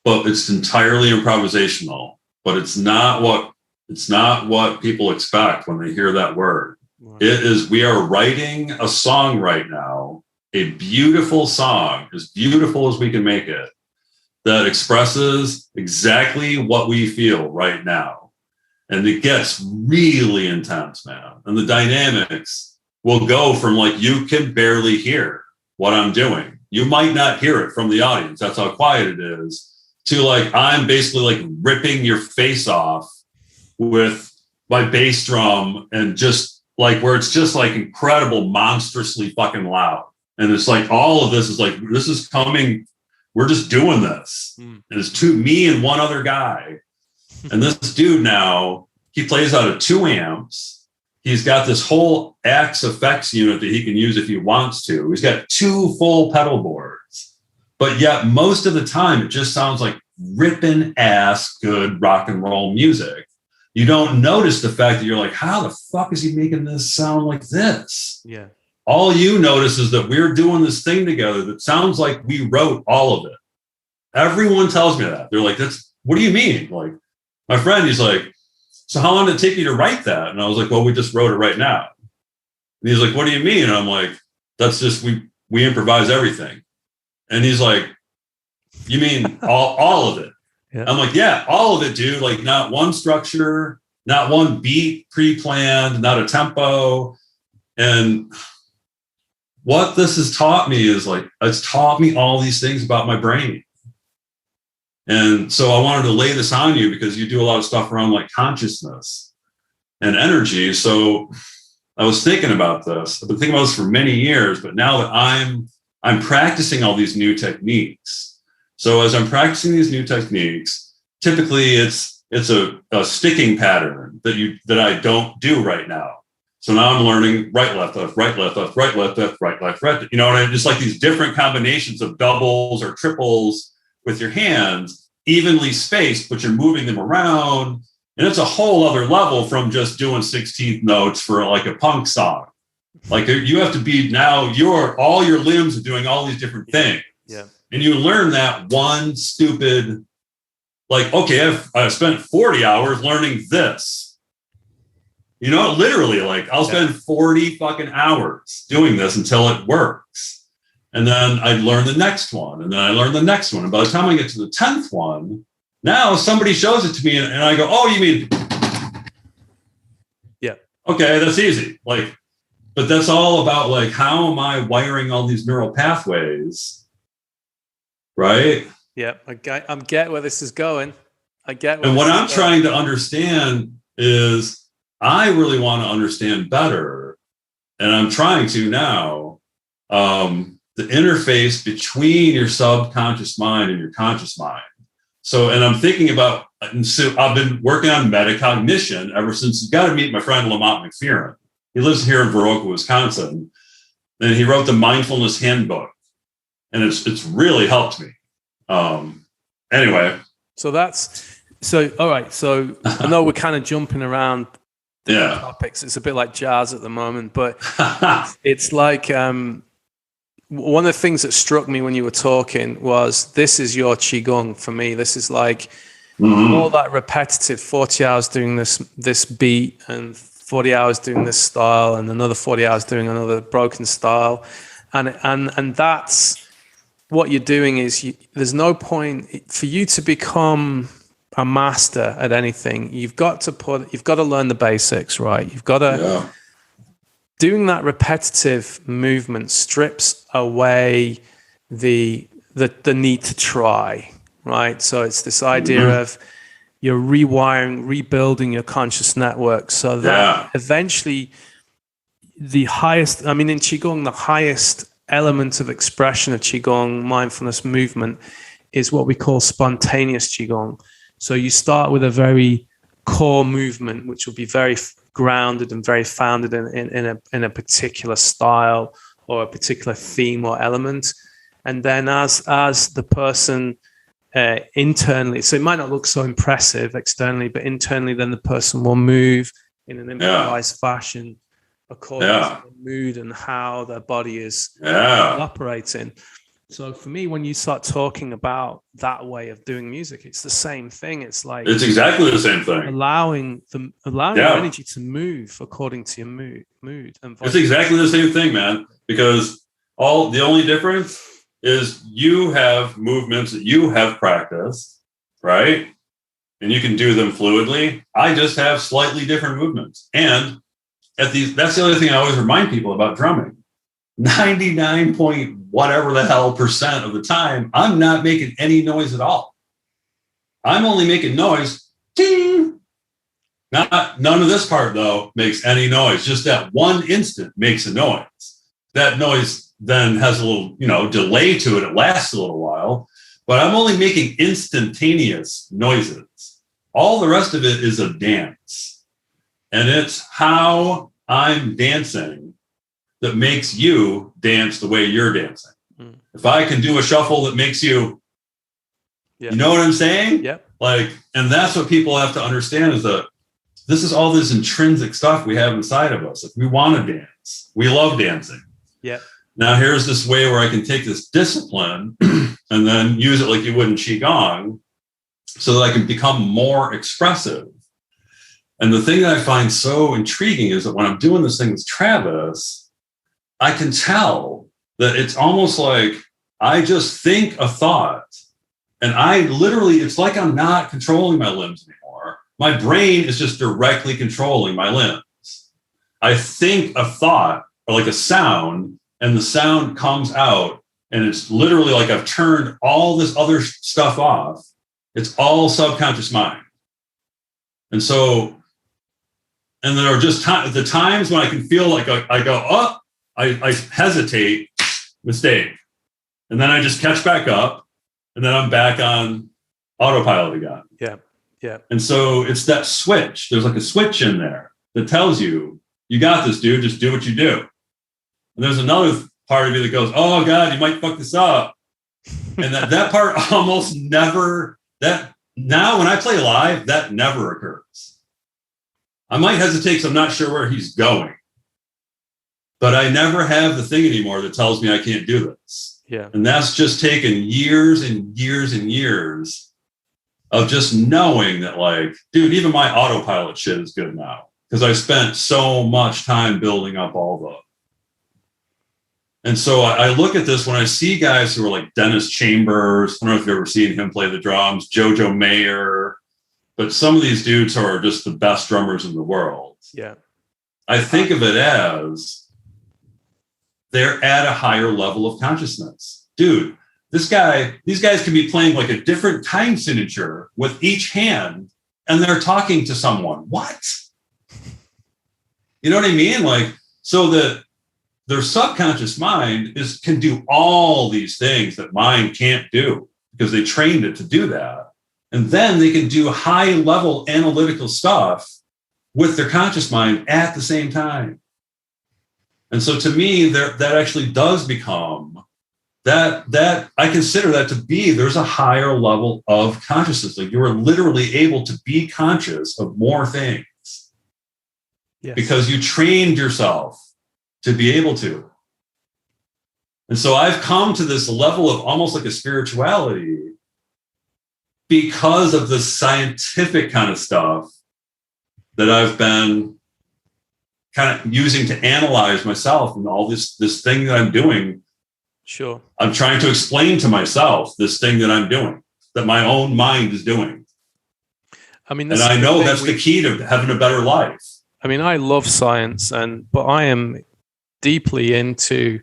but it's entirely improvisational. But it's not what people expect when they hear that word. Right. It is, we are writing a song right now, a beautiful song, as beautiful as we can make it, that expresses exactly what we feel right now. And it gets really intense, man. And the dynamics will go from like, you can barely hear what I'm doing. You might not hear it from the audience. That's how quiet it is. To like, I'm basically like ripping your face off with my bass drum, and just like, where it's just like incredible, monstrously fucking loud. And it's like, all of this is like, this is coming. We're just doing this. And it's me and one other guy. And this dude now, he plays out of 2 amps. He's got this whole Axe effects unit that he can use if he wants to. He's got 2 full pedal boards. But yet most of the time, it just sounds like ripping ass good rock and roll music. You don't notice the fact that you're like, how the fuck is he making this sound like this? Yeah. All you notice is that we're doing this thing together that sounds like we wrote all of it. Everyone tells me that. They're like, what do you mean? Like, my friend, he's like, so how long did it take you to write that? And I was like, well, we just wrote it right now. And he's like, what do you mean? And I'm like, that's just, we improvise everything. And he's like, you mean all of it? Yeah. I'm like, yeah, all of it, dude. Like, not one structure, not one beat pre-planned, not a tempo. And what this has taught me is like, it's taught me all these things about my brain. And so I wanted to lay this on you because you do a lot of stuff around like consciousness and energy. So I was thinking about this. I've been thinking about this for many years, but now that I'm practicing all these new techniques. So as I'm practicing these new techniques, typically it's a sticking pattern that I don't do right now. So now I'm learning right, left, left, right, left, left, right, left, left, right, left, right. You know, and just like these different combinations of doubles or triples with your hands, evenly spaced, but you're moving them around. And it's a whole other level from just doing 16th notes for like a punk song. Like you have to be now, all your limbs are doing all these different things. Yeah. And you learn that one stupid, like, okay, I've spent 40 hours learning this. You know, literally, like I'll spend 40 fucking hours doing this until it works. And then I learn the next one. And then I learn the next one. And by the time I get to the 10th one, now somebody shows it to me and I go, oh, you mean? Yeah. Okay, that's easy. Like, but that's all about like, how am I wiring all these neural pathways? Right? Yeah, I get where this is going. And what I'm trying to understand is I really want to understand better, and I'm trying to now, the interface between your subconscious mind and your conscious mind. So, and I'm thinking about, so I've been working on metacognition ever since. You got to meet my friend Lamont McPherson. He lives here in Viroqua, Wisconsin, and he wrote the Mindfulness Handbook, and it's really helped me. Anyway. So that's So, all right. So I know we're kind of jumping around Yeah. topics. It's a bit like jazz at the moment, but it's like one of the things that struck me when you were talking was this is your qigong for me. This is like all that repetitive 40 hours doing this beat and 40 hours doing this style and another 40 hours doing another broken style. And that's what you're doing is there's no point for you to become a master at anything. You've got to learn the basics, right? You've got to, doing that repetitive movement strips away the need to try, right? So it's this idea of you're rebuilding your conscious network so that eventually in Qigong, the highest element of expression of Qigong mindfulness movement is what we call spontaneous Qigong. So you start with a very core movement, which will be very grounded and very founded in a particular style or a particular theme or element. And then as the person internally, so it might not look so impressive externally, but internally, then the person will move in an improvised fashion according to the mood and how their body is operating. So for me, when you start talking about that way of doing music, it's the same thing. It's like it's exactly the same thing. Allowing your energy to move according to your mood. And it's exactly the same thing, man. Because the only difference is you have movements that you have practiced, right? And you can do them fluidly. I just have slightly different movements. And that's the other thing I always remind people about drumming. 99 point whatever the hell % of the time, I'm not making any noise at all. I'm only making noise. Ding. None of this part, though, makes any noise. Just that one instant makes a noise. That noise then has a little, delay to it. It lasts a little while, but I'm only making instantaneous noises. All the rest of it is a dance. And it's how I'm dancing that makes you dance the way you're dancing. If I can do a shuffle that makes you, you know what I'm saying? Yep. And that's what people have to understand is that this is all this intrinsic stuff we have inside of us. If we want to dance, we love dancing. Yeah. Now here's this way where I can take this discipline and then use it like you would in Qigong so that I can become more expressive. And the thing that I find so intriguing is that when I'm doing this thing with Travis, I can tell that it's almost like I just think a thought and it's like I'm not controlling my limbs anymore. My brain is just directly controlling my limbs. I think a thought or like a sound and the sound comes out and it's literally like I've turned all this other stuff off. It's all subconscious mind. And there are just the times when I can feel like I go, oh, I hesitate, mistake. And then I just catch back up and then I'm back on autopilot again. Yeah. Yeah. And so it's that switch. There's like a switch in there that tells you got this, dude, just do what you do. And there's another part of you that goes, oh God, you might fuck this up. And that part almost never, now when I play live, that never occurs. I might hesitate because I'm not sure where he's going. But I never have the thing anymore that tells me I can't do this. Yeah. And that's just taken years and years and years of just knowing that dude, even my autopilot shit is good now because I spent so much time building up all the. And so I look at this when I see guys who are like Dennis Chambers. I don't know if you've ever seen him play the drums, Jojo Mayer, but some of these dudes are just the best drummers in the world. Yeah. I think of it as they're at a higher level of consciousness. Dude, these guys can be playing like a different time signature with each hand and they're talking to someone. What? You know what I mean? So that their subconscious mind can do all these things that mind can't do because they trained it to do that. And then they can do high level analytical stuff with their conscious mind at the same time. And so to me, that actually does become that I consider that to be, there's a higher level of consciousness. Like you are literally able to be conscious of more things. Yes. Because you trained yourself to be able to. And so I've come to this level of almost like a spirituality because of the scientific kind of stuff that I've been kind of using to analyze myself and all this thing that I'm doing. Sure. I'm trying to explain to myself this thing that I'm doing, that my own mind is doing. I mean, and I know that's the key to having a better life. I mean, I love science, but I am deeply into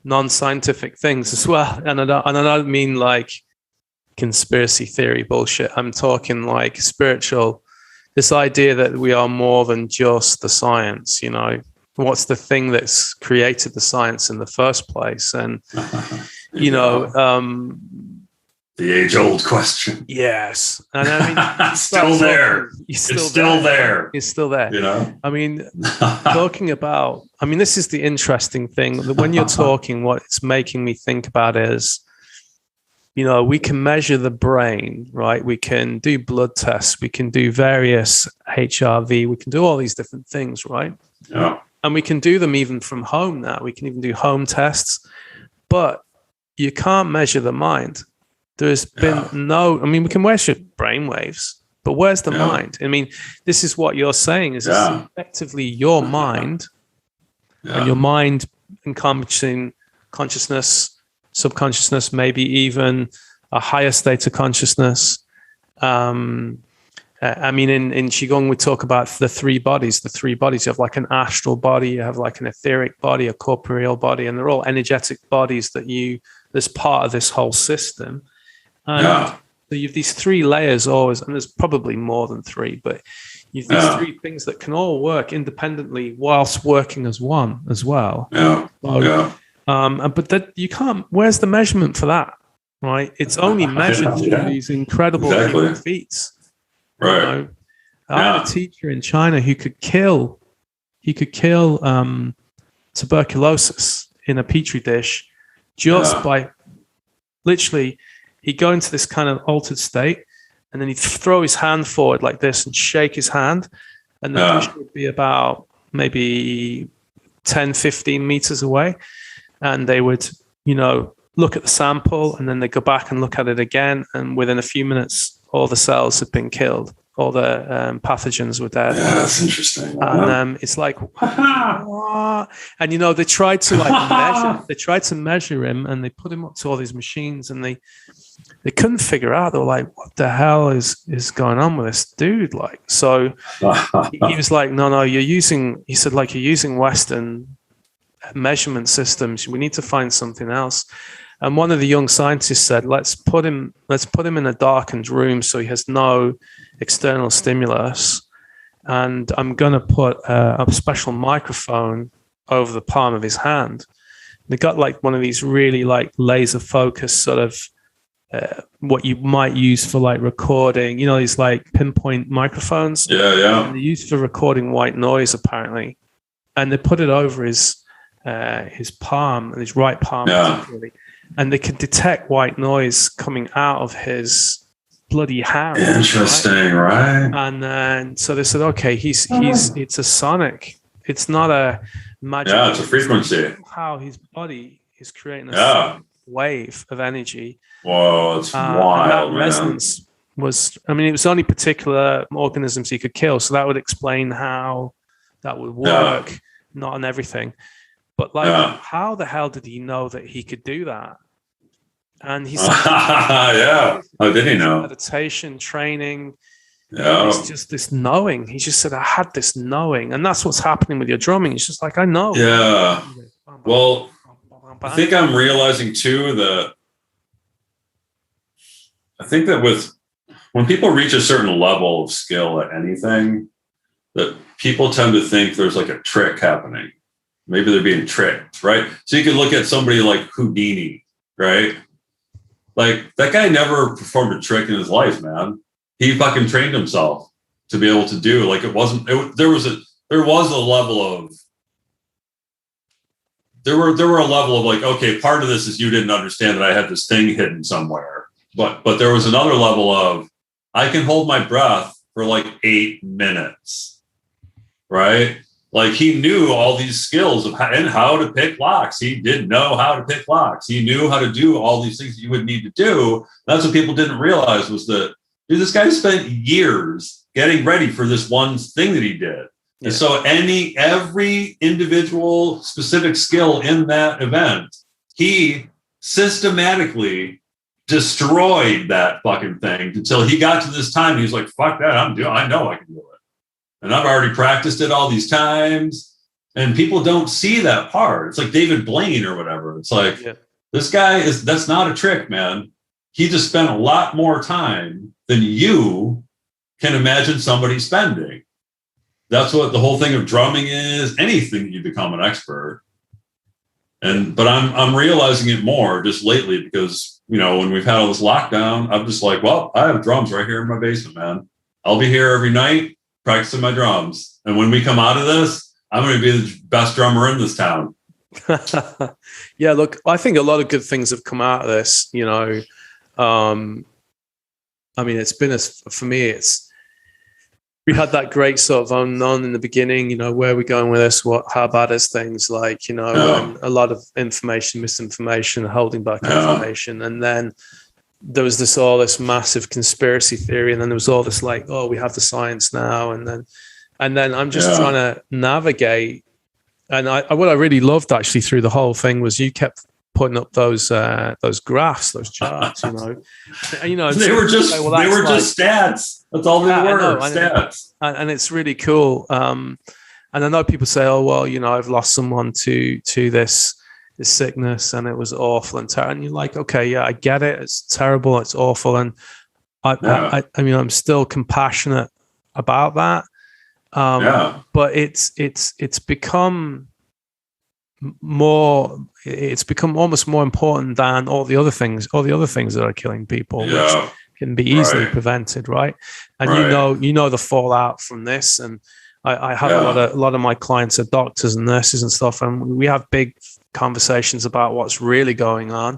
non-scientific things as well. And I don't mean like conspiracy theory bullshit. I'm talking like spiritual, this idea that we are more than just the science, you know. What's the thing that's created the science in the first place? And, you know, the age-old question. Yes. And I mean, still there. It's still there. It's still there. You know? I mean, talking about, I mean, this is the interesting thing that when you're talking, what it's making me think about is, you know, we can measure the brain, right? We can do blood tests. We can do various HRV. We can do all these different things, right? Yeah. And we can do them even from home now. We can even do home tests. But you can't measure the mind. There's been no, I mean, we can measure brain waves, but where's the mind? I mean, this is what you're saying is it's effectively your mind and your mind encompassing consciousness, subconsciousness, maybe even a higher state of consciousness. I mean, in Qigong, we talk about the three bodies. The three bodies, you have like an astral body, you have like an etheric body, a corporeal body, and they're all energetic bodies that's part of this whole system. And so you have these three layers always, and there's probably more than three, but you have these three things that can all work independently whilst working as one as well. But that you can't, where's the measurement for that, right? It's only measured through these incredible feats. Right. You know? I had a teacher in China who could kill tuberculosis in a petri dish just by literally, he'd go into this kind of altered state and then he'd throw his hand forward like this and shake his hand. And the dish would be about maybe 10, 15 meters away. And they would, you know, look at the sample and then they go back and look at it again. And within a few minutes, all the cells had been killed. All the pathogens were dead. Yeah, that's interesting. And it's like, what? And you know, they tried to measure him, and they put him up to all these machines, and they couldn't figure out. They were like, what the hell is going on with this dude? Like, so he was like, no, you're using Western measurement systems. We need to find something else. And one of the young scientists said, let's put him in a darkened room so he has no external stimulus. And I'm going to put a special microphone over the palm of his hand. They got like one of these really like laser focus sort of what you might use for like recording, you know, these like pinpoint microphones. Yeah. And they're used for recording white noise apparently. And they put it over his palm, his right palm particularly. And they could detect white noise coming out of his bloody hand. Interesting, right? And then so they said, okay, it's a sonic. It's not a magic. Yeah, it's a frequency. How his body is creating a wave of energy. Whoa, it's wild, and that resonance was, I mean, it was only particular organisms he could kill. So that would explain how that would work, not on everything. But like, how the hell did he know that he could do that? And he said, how did he know? Meditation, training. Yeah. It's just this knowing. He just said, I had this knowing. And that's what's happening with your drumming. It's just like, I know. Yeah. Well, I think I'm realizing too that when people reach a certain level of skill at anything, that people tend to think there's like a trick happening. Maybe they're being tricked, right? So you can look at somebody like Houdini, right? Like that guy never performed a trick in his life, man. He fucking trained himself to be able to do. Like there was a level of there were a level of like, okay, part of this is you didn't understand that I had this thing hidden somewhere. But there was another level of I can hold my breath for like 8 minutes, right? Like he knew all these skills of how to pick locks. He did know how to pick locks. He knew how to do all these things that you would need to do. That's what people didn't realize was that, dude, this guy spent years getting ready for this one thing that he did. Yeah. And so every individual specific skill in that event, he systematically destroyed that fucking thing until he got to this time. He was like, fuck that. I know I can do it. And I've already practiced it all these times. And people don't see that part. It's like David Blaine or whatever. It's like, This guy that's not a trick, man. He just spent a lot more time than you can imagine somebody spending. That's what the whole thing of drumming is. Anything that you become an expert. But I'm realizing it more just lately because, when we've had all this lockdown, I'm just like, well, I have drums right here in my basement, man. I'll be here every night practicing my drums. And when we come out of this, I'm going to be the best drummer in this town. Yeah, look, I think a lot of good things have come out of this, it's been for me, we had that great sort of unknown in the beginning, where we're going with this, how bad is things like, and a lot of information, misinformation, holding back information. And then there was this massive conspiracy theory. And then there was all this like, oh, we have the science now. And then I'm just trying to navigate. And what I really loved actually through the whole thing was you kept putting up those graphs, those charts, And, they were just stats. That's all they were, stats. And it's really cool. And I know people say, oh, well, I've lost someone to this sickness and it was awful and terrible. And you're like, okay, yeah, I get it. It's terrible. It's awful. And I'm still compassionate about that. But it's become almost more important than all the other things that are killing people, which can be easily prevented, right? And the fallout from this. And I have a lot of my clients are doctors and nurses and stuff, and we have big conversations about what's really going on.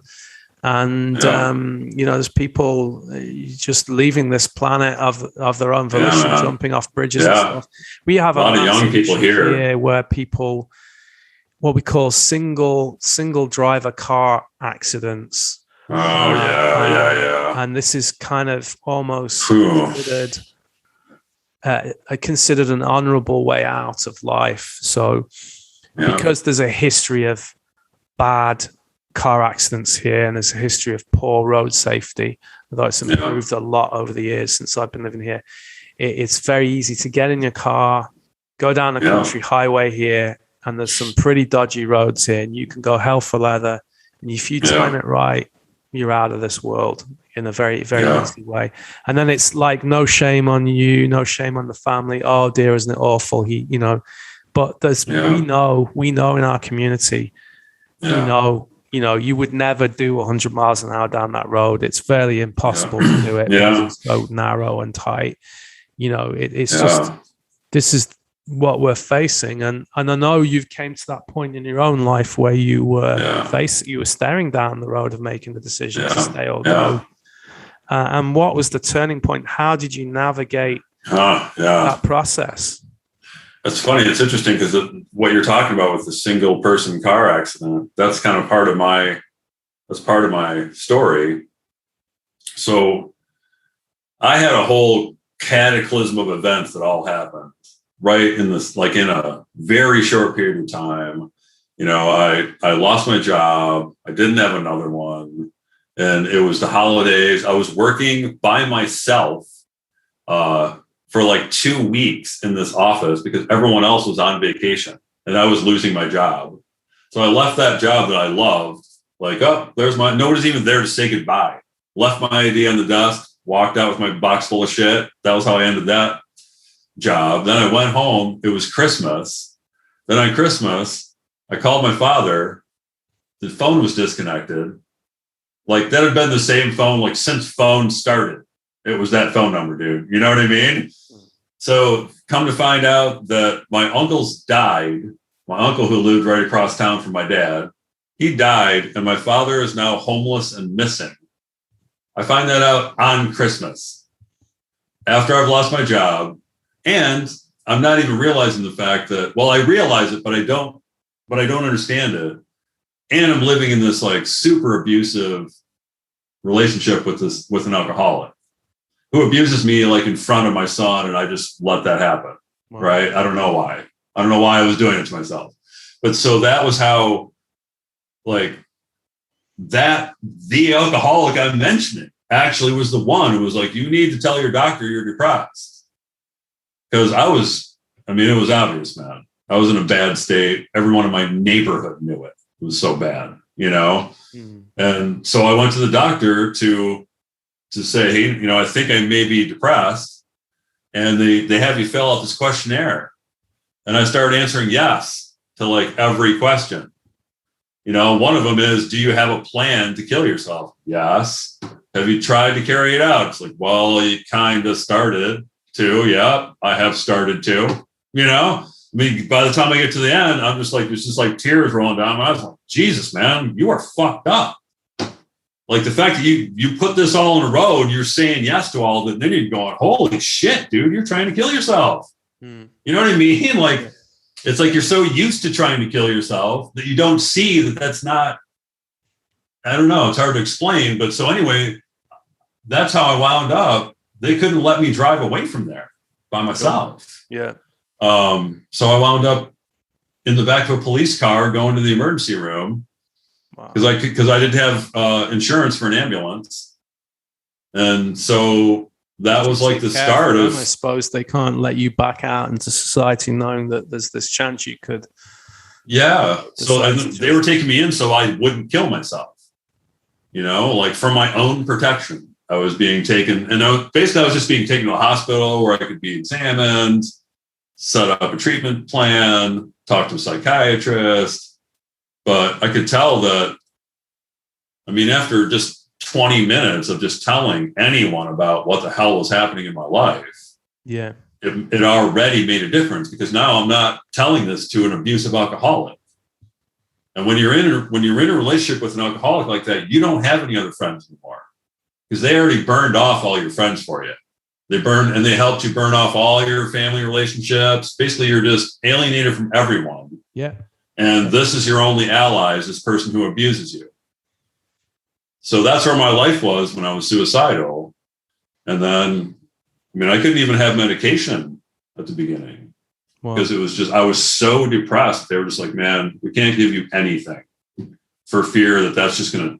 And there's people just leaving this planet of their own volition, jumping off bridges and stuff. We have a lot of young people here where people, what we call single driver car accidents. And this is kind of almost considered an honorable way out of life. So because there's a history of bad car accidents here and there's a history of poor road safety, although it's improved a lot over the years since I've been living here, it's very easy to get in your car, go down a country highway here, and there's some pretty dodgy roads here, and you can go hell for leather, and if you time it right, you're out of this world in a very, very easy way. And then it's like, no shame on you, no shame on the family. Oh dear, isn't it awful? But there's we know in our community, you would never do 100 miles an hour down that road. It's fairly impossible to do it because it's so narrow and tight. It's just, this is what we're facing. And I know you've came to that point in your own life where you were you were staring down the road of making the decision to stay or go. And what was the turning point? How did you navigate that process? It's funny. It's interesting because what you're talking about with the single person car accident, that's kind of part of my story. So I had a whole cataclysm of events that all happened right in this, like in a very short period of time. I lost my job. I didn't have another one. And it was the holidays. I was working by myself, for like 2 weeks in this office because everyone else was on vacation and I was losing my job. So I left that job that I loved, like, nobody's even there to say goodbye. Left my ID on the desk, walked out with my box full of shit. That was how I ended that job. Then I went home. It was Christmas. Then on Christmas, I called my father. The phone was disconnected. Like that had been the same phone, like since phone started. It was that phone number, dude. You know what I mean? So come to find out that my uncles died my uncle who lived right across town from my dad, he died, and my father is now homeless and missing. I find that out on Christmas after I've lost my job, and I'm not even realizing the fact that, well, I realize it, but I don't understand it. And I'm living in this like super abusive relationship with an alcoholic who abuses me like in front of my son, and I just let that happen. Wow. Right? I don't know why. I don't know why I was doing it to myself. But so that was how, like, that the alcoholic I'm mentioning actually was the one who was like, you need to tell your doctor you're depressed. Because it was obvious, man. I was in a bad state. Everyone in my neighborhood knew it. It was so bad, you know? And so I went to the doctor to say, hey, you know, I think I may be depressed. And they have you fill out this questionnaire. And I started answering yes to like every question. You know, one of them is, do you have a plan to kill yourself? Yes. Have you tried to carry it out? It's like, well, you kind of started to. Yeah, I have started to. You know, I mean, by the time I get to the end, I'm just like, there's just like tears rolling down my eyes. Like, Jesus, man, you are fucked up. Like the fact that you put this all in a row and you're saying yes to all of it, and then you're going, holy shit, dude, you're trying to kill yourself. You know what I mean? Like, it's like you're so used to trying to kill yourself that you don't see that that's not, I don't know, it's hard to explain. But so anyway, that's how I wound up. They couldn't let me drive away from there by myself. Yeah. So I wound up in the back of a police car going to the emergency room because I didn't have insurance for an ambulance. And so that was like the start of... I suppose they can't let you back out into society knowing that there's this chance you could... Yeah. So they were taking me in so I wouldn't kill myself. You know, like for my own protection, I was being taken. And I was just being taken to a hospital where I could be examined, set up a treatment plan, talk to a psychiatrist. But I could tell that, I mean, after just 20 minutes of just telling anyone about what the hell was happening in my life. Yeah. It already made a difference because now I'm not telling this to an abusive alcoholic. And when you're in a relationship with an alcoholic like that, you don't have any other friends anymore because they already burned off all your friends for you. They helped you burn off all your family relationships. Basically, you're just alienated from everyone. Yeah. And this is your only ally, is this person who abuses you. So that's where my life was when I was suicidal. And then, I mean, I couldn't even have medication at the beginning because it was just, I was so depressed. They were just like, man, we can't give you anything for fear that that's just going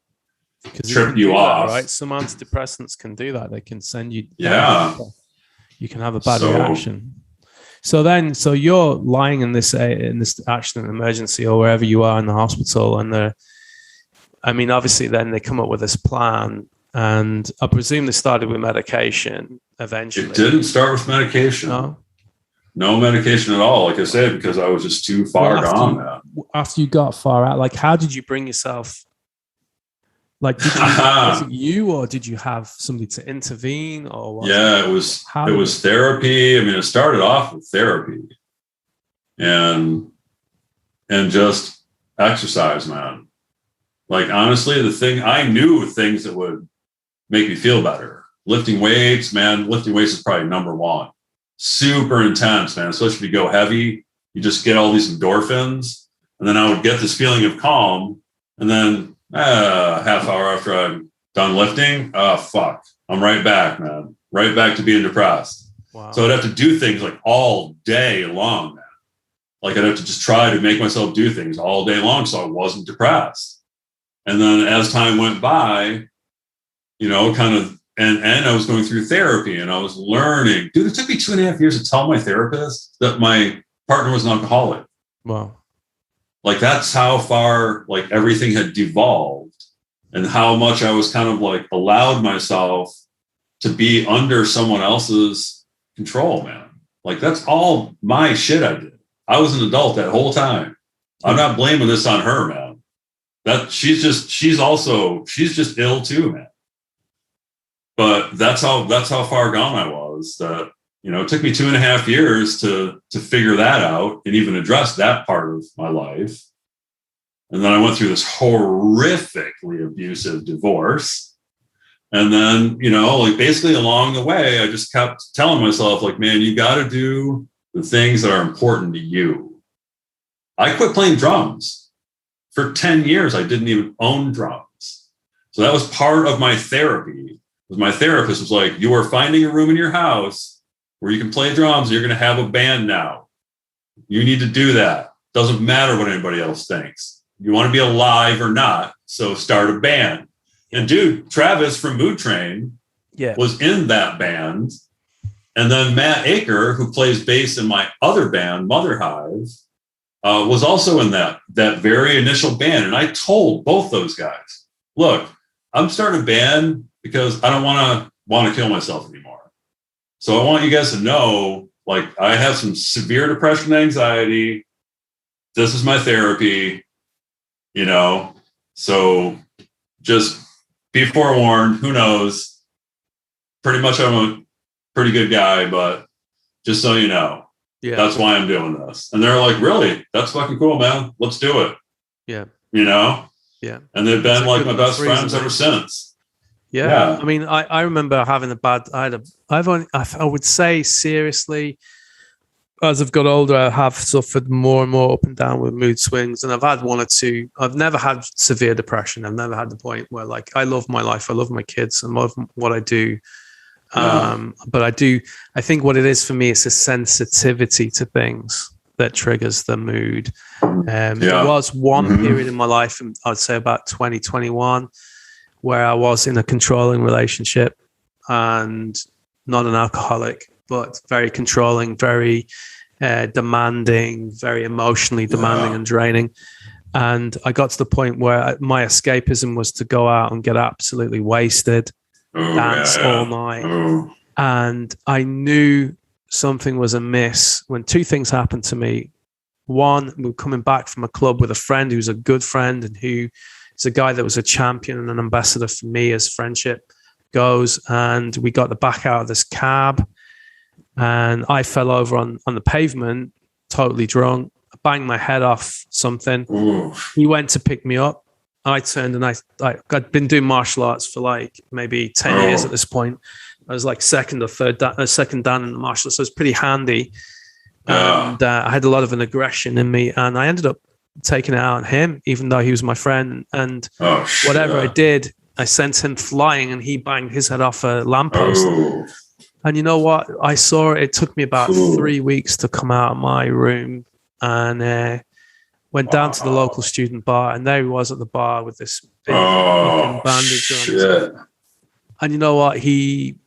to trip you off. That, right? Some antidepressants can do that. They can send you. Yeah. You can have a bad reaction. So you're lying in this accident emergency or wherever you are in the hospital, and obviously then they come up with this plan, and I presume they started with medication eventually. It didn't start with medication. No medication at all. Like I said, because I was just too far gone now. After you got far out, like how did you bring yourself? Like, was it you, or did you have somebody to intervene, or what? Yeah, it was therapy. I mean, it started off with therapy and just exercise, man. Like, honestly, I knew things that would make me feel better. Lifting weights, man. Lifting weights is probably number one. Super intense, man. Especially if you go heavy, you just get all these endorphins. And then I would get this feeling of calm. And then half hour after I'm done lifting, fuck, I'm right back, man. Right back to being depressed. Wow. So I'd have to do things like all day long, man. Like I'd have to just try to make myself do things all day long so I wasn't depressed. And then as time went by, you know, kind of, and I was going through therapy and I was learning. Dude, it took me 2.5 years to tell my therapist that my partner was an alcoholic. Wow. Like that's how far like everything had devolved and how much I was kind of like allowed myself to be under someone else's control, man. Like that's all my shit I did. I was an adult that whole time. I'm not blaming this on her, man. That she's just ill too, man. But that's how far gone I was that, it took me 2.5 years to figure that out and even address that part of my life. And then I went through this horrifically abusive divorce. And then, basically along the way, I just kept telling myself, like, man, you got to do the things that are important to you. I quit playing drums. For 10 years, I didn't even own drums. So that was part of my therapy. My therapist was like, you are finding a room in your house where you can play drums. You're going to have a band now. You need to do that. Doesn't matter what anybody else thinks. You want to be alive or not. So start a band. And dude, Travis from Moodtrain was in that band. And then Matt Aker, who plays bass in my other band, Mother Hive, was also in that very initial band. And I told both those guys, look, I'm starting a band because I don't want to kill myself anymore. So I want you guys to know, like, I have some severe depression and anxiety. This is my therapy, so just be forewarned. Who knows? Pretty much I'm a pretty good guy, but just so you know, that's why I'm doing this. And they're like, really? That's fucking cool, man. Let's do it. Yeah. Yeah. And they've been like my best friends ever since. Yeah. I mean, I remember having I would say seriously, as I've got older, I have suffered more and more up and down with mood swings. And I've had one or two. I've never had severe depression. I've never had the point where, like, I love my life. I love my kids and love what I do. But I think what it is for me is a sensitivity to things that triggers the mood. There was one period in my life, I'd say about 2021, where I was in a controlling relationship and not an alcoholic, but very controlling, very demanding, very emotionally demanding and draining. And I got to the point where my escapism was to go out and get absolutely wasted, dance all night. And I knew something was amiss when two things happened to me. One, we were coming back from a club with a friend who's a good friend and who is a guy that was a champion and an ambassador for me as friendship goes. And we got the back out of this cab and I fell over on the pavement, totally drunk. I banged my head off something. He went to pick me up. I turned and I'd been doing martial arts for like maybe 10 years at this point. I was like second dan in the martial arts, so it was pretty handy. And I had a lot of an aggression in me, and I ended up taking it out on him, even though he was my friend. And whatever I did, I sent him flying, and he banged his head off a lamppost. And you know what? I saw it. It took me about 3 weeks to come out of my room, and went down to the local student bar, and there he was at the bar with this big fucking bandage on his head. And you know what? He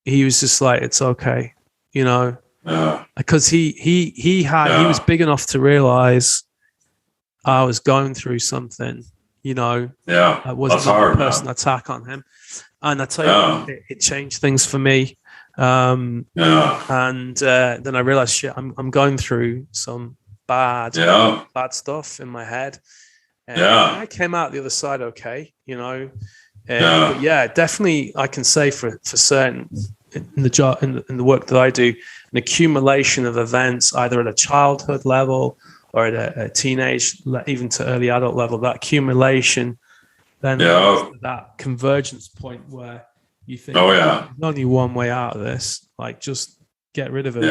was just like, it's okay, because he was big enough to realize I was going through something, I wasn't a personal attack on him. And I tell you, it changed things for me. And then I realized, shit, I'm going through some bad stuff in my head. And I came out the other side okay, But definitely I can say for certain in the job, in the work that I do, an accumulation of events, either at a childhood level or at a teenage, even to early adult level, that accumulation, then that convergence point where you think there's only one way out of this, like just get rid of it,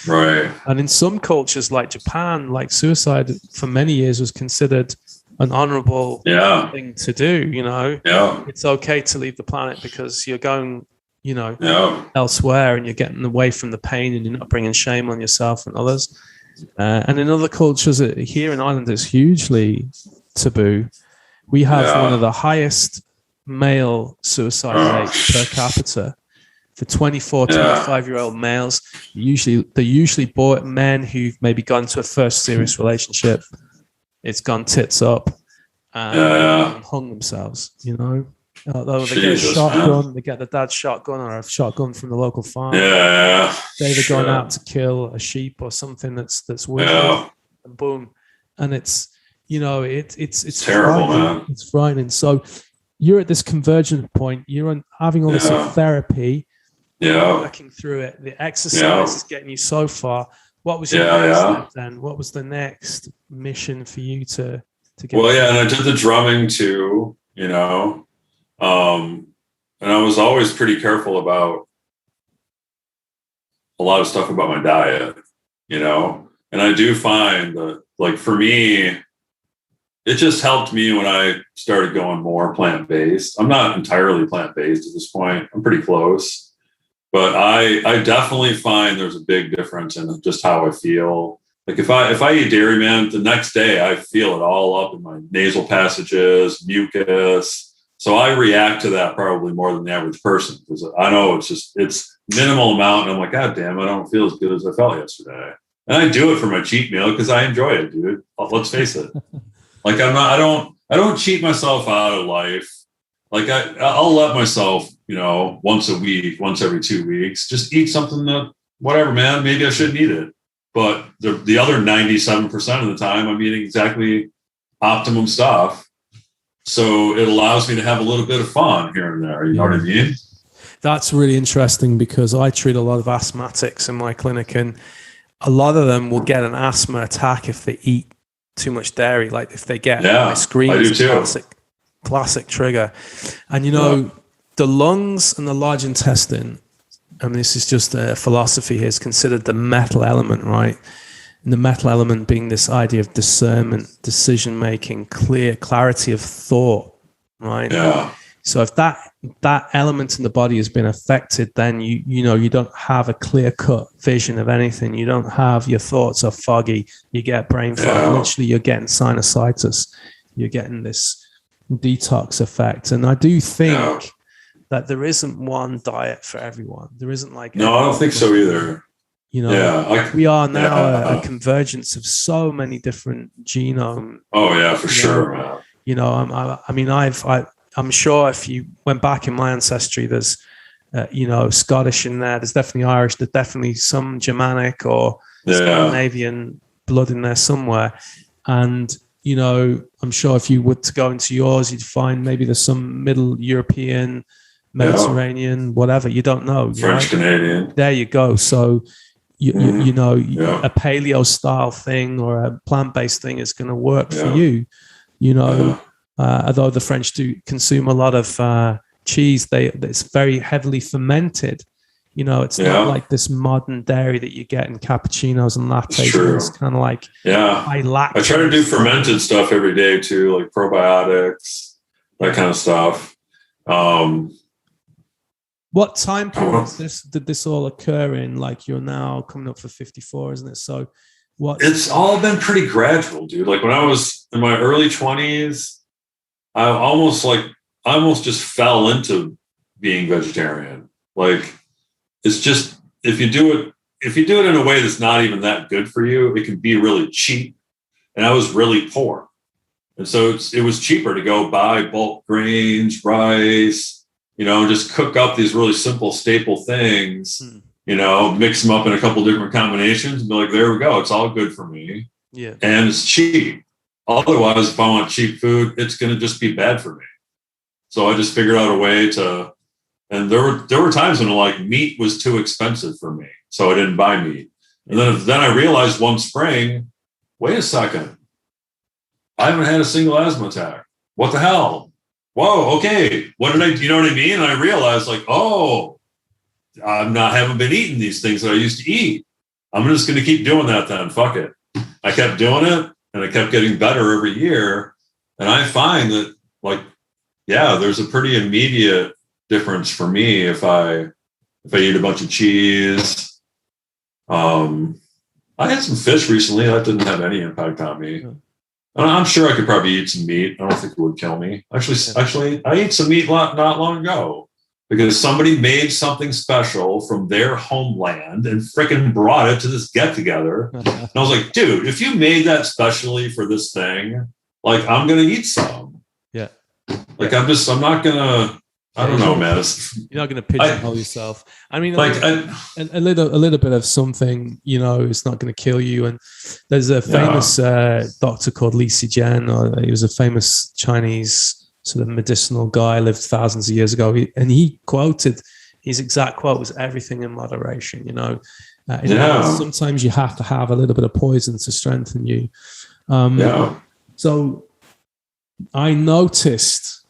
Right. And in some cultures like Japan, like suicide for many years was considered an honorable thing to do, It's okay to leave the planet because you're going, elsewhere and you're getting away from the pain and you're not bringing shame on yourself and others. And in other cultures here in Ireland, it's hugely taboo. We have one of the highest male suicide rates per capita for 24, 25-year-old males. They're usually men who've maybe gone to a first serious relationship. It's gone tits up and hung themselves, Although they get a shotgun, they get the dad's shotgun or a shotgun from the local farm. They're going out to kill a sheep or something that's wicked, and boom. And it's it's terrible, man. It's frightening. So you're at this convergence point. You're having all this therapy. working through it. The exercise is getting you so far. What was your next step then? What was the next mission for you to get? Well, and I did the drumming too, and I was always pretty careful about a lot of stuff about my diet, and I do find that, like, for me, it just helped me when I started going more plant-based. I'm not entirely plant-based at this point. I'm pretty close, but I definitely find there's a big difference in just how I feel. Like if I eat dairy, man, the next day I feel it all up in my nasal passages, mucus. So I react to that probably more than the average person, because I know it's minimal amount. And I'm like, God damn, I don't feel as good as I felt yesterday. And I do it for my cheat meal because I enjoy it, dude. Let's face it. Like I don't cheat myself out of life. Like I'll let myself, once a week, once every 2 weeks, just eat something that, whatever, man, maybe I shouldn't eat it. But the other 97% of the time, I'm eating exactly optimum stuff. So it allows me to have a little bit of fun here and there. You know what I mean? That's really interesting, because I treat a lot of asthmatics in my clinic, and a lot of them will get an asthma attack if they eat too much dairy. Like if they get ice cream, it's a classic trigger. And the lungs and the large intestine, I mean, this is just a philosophy here, is considered the metal element, right? And the metal element being this idea of discernment, decision-making, clarity of thought, right? Yeah. So if that element in the body has been affected, then you don't have a clear-cut vision of anything. You don't have, your thoughts are foggy. You get brain fog. Literally, you're getting sinusitis. You're getting this detox effect. And I do think that there isn't one diet for everyone. There isn't like... No, I don't think so either. We are now a convergence of so many different genome. Oh yeah, for sure, man. I'm sure if you went back in my ancestry, there's Scottish in there. There's definitely Irish. There's definitely some Germanic or Scandinavian blood in there somewhere. And I'm sure if you were to go into yours, you'd find maybe there's some Middle European, Mediterranean, whatever. You don't know. French Canadian. There you go. So. A paleo style thing or a plant-based thing is going to work for you, although the French do consume a lot of cheese, it's very heavily fermented. It's not like this modern dairy that you get in cappuccinos and lattes. It's kind of like high lactose. I try to do fermented stuff every day too, like probiotics, that kind of stuff. What time period did this all occur in? Like, you're now coming up for 54, isn't it? So it's all been pretty gradual, dude. Like when I was in my early 20s, I almost just fell into being vegetarian. Like, it's just, if you do it in a way that's not even that good for you, it can be really cheap. And I was really poor. And so it was cheaper to go buy bulk grains, rice, just cook up these really simple staple things, mix them up in a couple different combinations and be like, there we go. It's all good for me. Yeah. And it's cheap. Otherwise, if I want cheap food, it's going to just be bad for me. So I just figured out a way to, and there were times when like meat was too expensive for me. So I didn't buy meat. And then I realized one spring, wait a second. I haven't had a single asthma attack. What the hell? Whoa, okay. What did you know what I mean? And I realized like, haven't been eating these things that I used to eat. I'm just going to keep doing that then. Fuck it. I kept doing it and I kept getting better every year. And I find that there's a pretty immediate difference for me if I eat a bunch of cheese. I had some fish recently. That didn't have any impact on me. I'm sure I could probably eat some meat. I don't think it would kill me. Actually, I ate some meat not long ago because somebody made something special from their homeland and frickin' brought it to this get-together. And I was like, dude, if you made that specially for this thing, like, I'm going to eat some. Yeah. Like, I'm not going to, I don't know, man. You're not going to pigeonhole yourself. I mean, a little bit of something, it's not going to kill you. And there's a famous doctor called Li Zijian, or he was a famous Chinese sort of medicinal guy, lived thousands of years ago. And he quoted his exact quote was everything in moderation, you know. Sometimes you have to have a little bit of poison to strengthen you. So I noticed,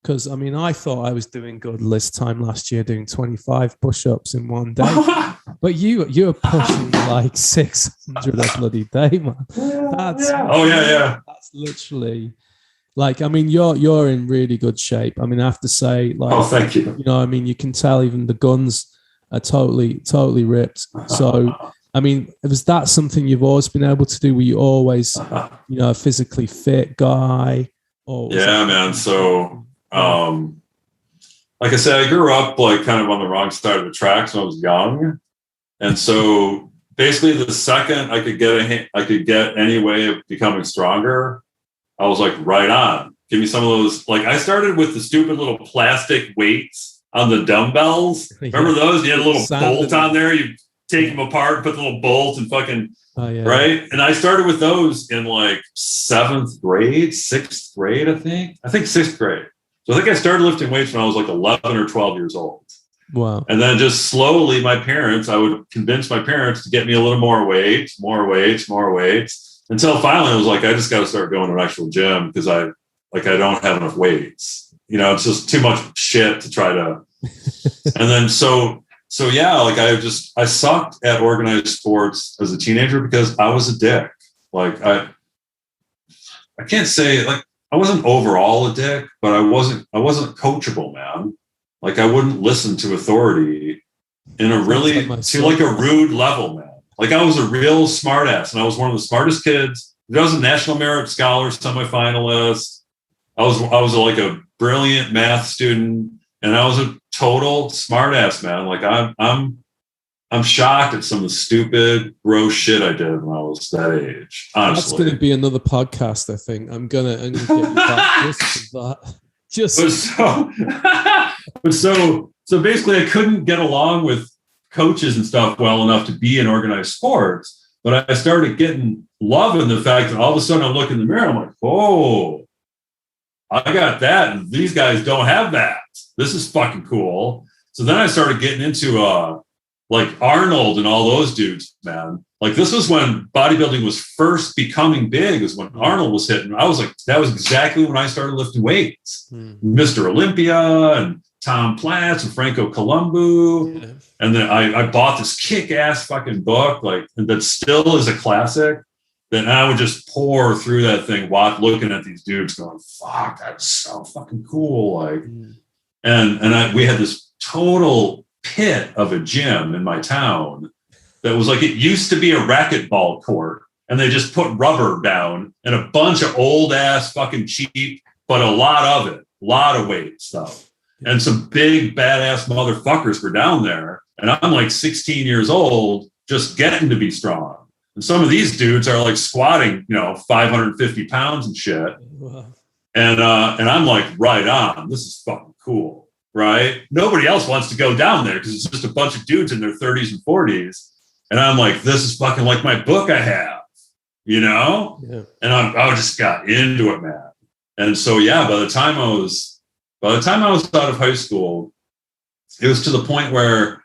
because I mean, I thought I was doing good this time last year, doing 25 push-ups in one day. But you're pushing like 600 a bloody day, man. That's literally like, I mean, you're in really good shape. I mean, I have to say, like, thank you. You know, I mean, you can tell even the guns are totally ripped. So, I mean, was that something you've always been able to do? Were you always, you know, a physically fit guy? Man. So, like I said, I grew up like kind of on the wrong side of the tracks when I was young. And so basically the second I could get any way of becoming stronger, I was like, right on. Give me some of those. Like I started with the stupid little plastic weights on the dumbbells. Remember those? You had a little bolt on there. You take them apart, put the little bolt and fucking, right? And I started with those in like 6th grade, I think 6th grade. So I think I started lifting weights when I was like 11 or 12 years old. Wow. And then just slowly I would convince my parents to get me a little more weights, until finally I was like, I just got to start going to an actual gym because I don't have enough weights. You know, it's just too much shit to try to. And then so yeah, like I sucked at organized sports as a teenager because I was a dick. Like I can't say like I wasn't overall a dick, but I wasn't coachable, man. Like I wouldn't listen to authority in a really like a rude level, man. Like I was a real smart ass and I was one of the smartest kids. I was a National Merit Scholar semifinalist. I was like a brilliant math student and I was a total smart ass, man. Like I'm shocked at some of the stupid, gross shit I did when I was that age. Honestly, that's going to be another podcast. I think I'm gonna get you back just for that. So basically, I couldn't get along with coaches and stuff well enough to be in organized sports. But I started getting love in the fact that all of a sudden I'm looking in the mirror. I'm like, oh, I got that, and these guys don't have that. This is fucking cool. So then I started getting into like Arnold and all those dudes, man. Like this was when bodybuilding was first becoming big, was when Arnold was hitting. I was like, that was exactly when I started lifting weights. Mr. Olympia and Tom Platz and Franco Columbu. Yeah. And then I bought this kick-ass fucking book, like that still is a classic. Then I would just pour through that thing, looking at these dudes going, fuck, that's so fucking cool. Like, and we had this total pit of a gym in my town that was like, it used to be a racquetball court and they just put rubber down and a bunch of old ass fucking cheap, but a lot of weight stuff. And some big badass motherfuckers were down there. And I'm like 16 years old, just getting to be strong. And some of these dudes are like squatting, 550 pounds and shit. Wow. And I'm like, right on, this is fucking cool. Right? Nobody else wants to go down there because it's just a bunch of dudes in their 30s and 40s. And I'm like, this is fucking like my book I have, Yeah. And I just got into it, man. And so, yeah, by the time I was out of high school, it was to the point where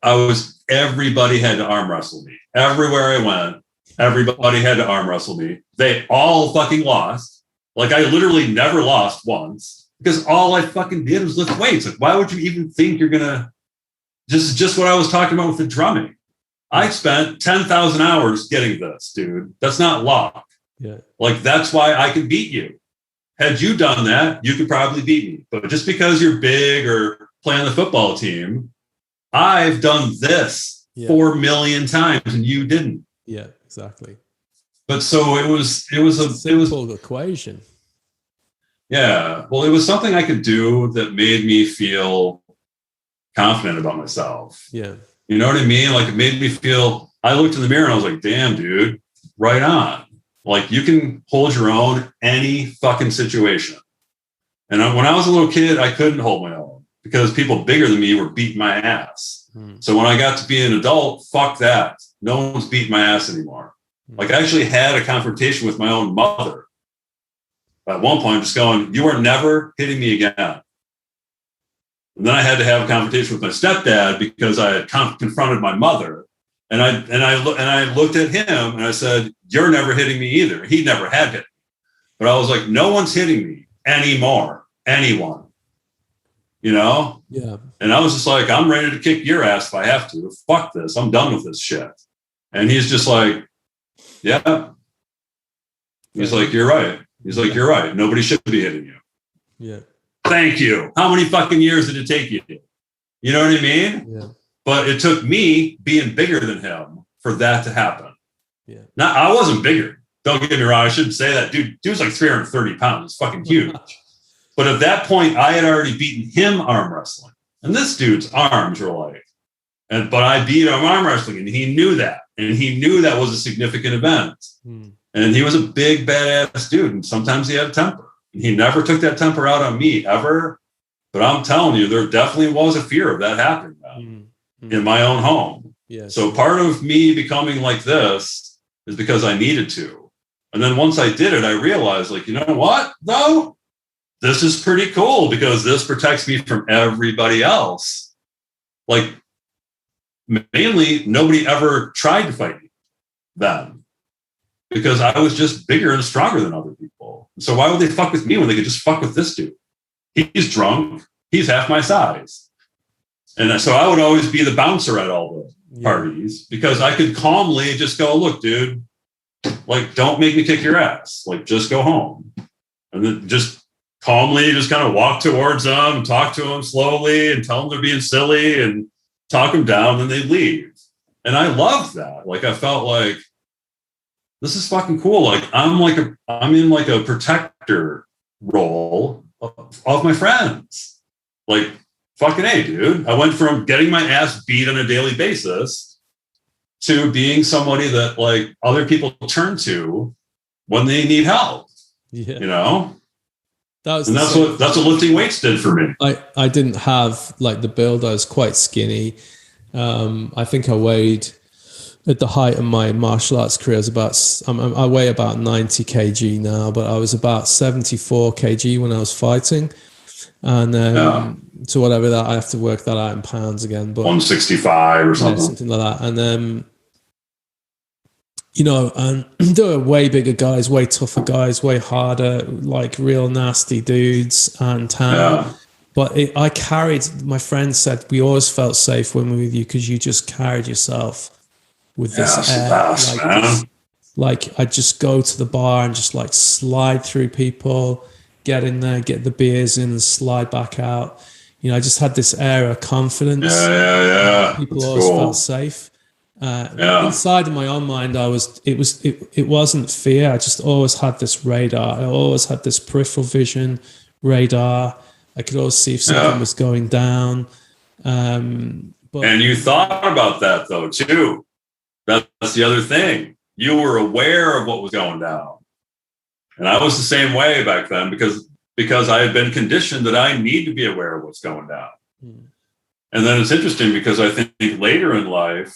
everybody had to arm wrestle me. Everywhere I went, everybody had to arm wrestle me. They all fucking lost. Like I literally never lost once. Because all I fucking did was lift weights. Like, why would you even think you're gonna? Just what I was talking about with the drumming. I spent 10,000 hours getting this, dude. That's not luck. Yeah. Like that's why I can beat you. Had you done that, you could probably beat me. But just because you're big or play on the football team, I've done this 4 million times and you didn't. Yeah, exactly. But so it was a simple equation. Yeah. Well, it was something I could do that made me feel confident about myself. Yeah. You know what I mean? Like it made me feel, I looked in the mirror and I was like, damn, dude, right on. Like you can hold your own any fucking situation. And when I was a little kid, I couldn't hold my own because people bigger than me were beating my ass. So when I got to be an adult, fuck that. No one's beating my ass anymore. Like I actually had a confrontation with my own mother. At one point, just going, you are never hitting me again. And then I had to have a conversation with my stepdad because I had confronted my mother. And I looked at him and I said, "You're never hitting me either." He never had hit me. But I was like, no one's hitting me anymore. Anyone. You know? Yeah. And I was just like, I'm ready to kick your ass if I have to. Fuck this. I'm done with this shit. And he's just like, yeah. He's like, you're right. He's like, you're right. Nobody should be hitting you. Yeah. Thank you. How many fucking years did it take you? You know what I mean? Yeah. But it took me being bigger than him for that to happen. Yeah. Now, I wasn't bigger. Don't get me wrong. I shouldn't say that. Dude's like 330 pounds. It's fucking huge. But at that point, I had already beaten him arm wrestling. And this dude's arms were like, but I beat him arm wrestling, and he knew that. And he knew that was a significant event. And he was a big, badass dude. And sometimes he had a temper. And he never took that temper out on me, ever. But I'm telling you, there definitely was a fear of that happening in my own home. Yeah, so part of me becoming like this is because I needed to. And then once I did it, I realized, like, you know what? No, this is pretty cool because this protects me from everybody else. Like, mainly, nobody ever tried to fight me then because I was just bigger and stronger than other people. So why would they fuck with me when they could just fuck with this dude? He's drunk. He's half my size. And so I would always be the bouncer at all the parties because I could calmly just go, look, dude, like, don't make me kick your ass. Like, just go home. And then just calmly just kind of walk towards them, talk to them slowly and tell them they're being silly and talk them down, and they leave. And I loved that. Like, I felt like this is fucking cool. Like, I'm in like a protector role of my friends. Like, fucking A, dude. I went from getting my ass beat on a daily basis to being somebody that, like, other people turn to when they need help. Yeah. You know? That's what lifting weights did for me. I didn't have like the build. I was quite skinny. I think I weighed at the height of my martial arts career. I weigh about 90 kg now, but I was about 74 kg when I was fighting. And so whatever that, I have to work that out in pounds again. But 165 or something. Yeah, something like that. And you know, and there were way bigger guys, way tougher guys, way harder, like real nasty dudes and But I carried, my friend said, we always felt safe when we were with you because you just carried yourself with this air. Like I'd just go to the bar and just like slide through people, get in there, get the beers in and slide back out. You know, I just had this air of confidence. People That's always cool. felt safe. Inside of my own mind, it wasn't fear. I just always had this radar. I always had this peripheral vision radar. I could always see if something was going down. And you thought about that though too. That's the other thing. You were aware of what was going down. And I was the same way back then because I had been conditioned that I need to be aware of what's going down. And then it's interesting because I think later in life,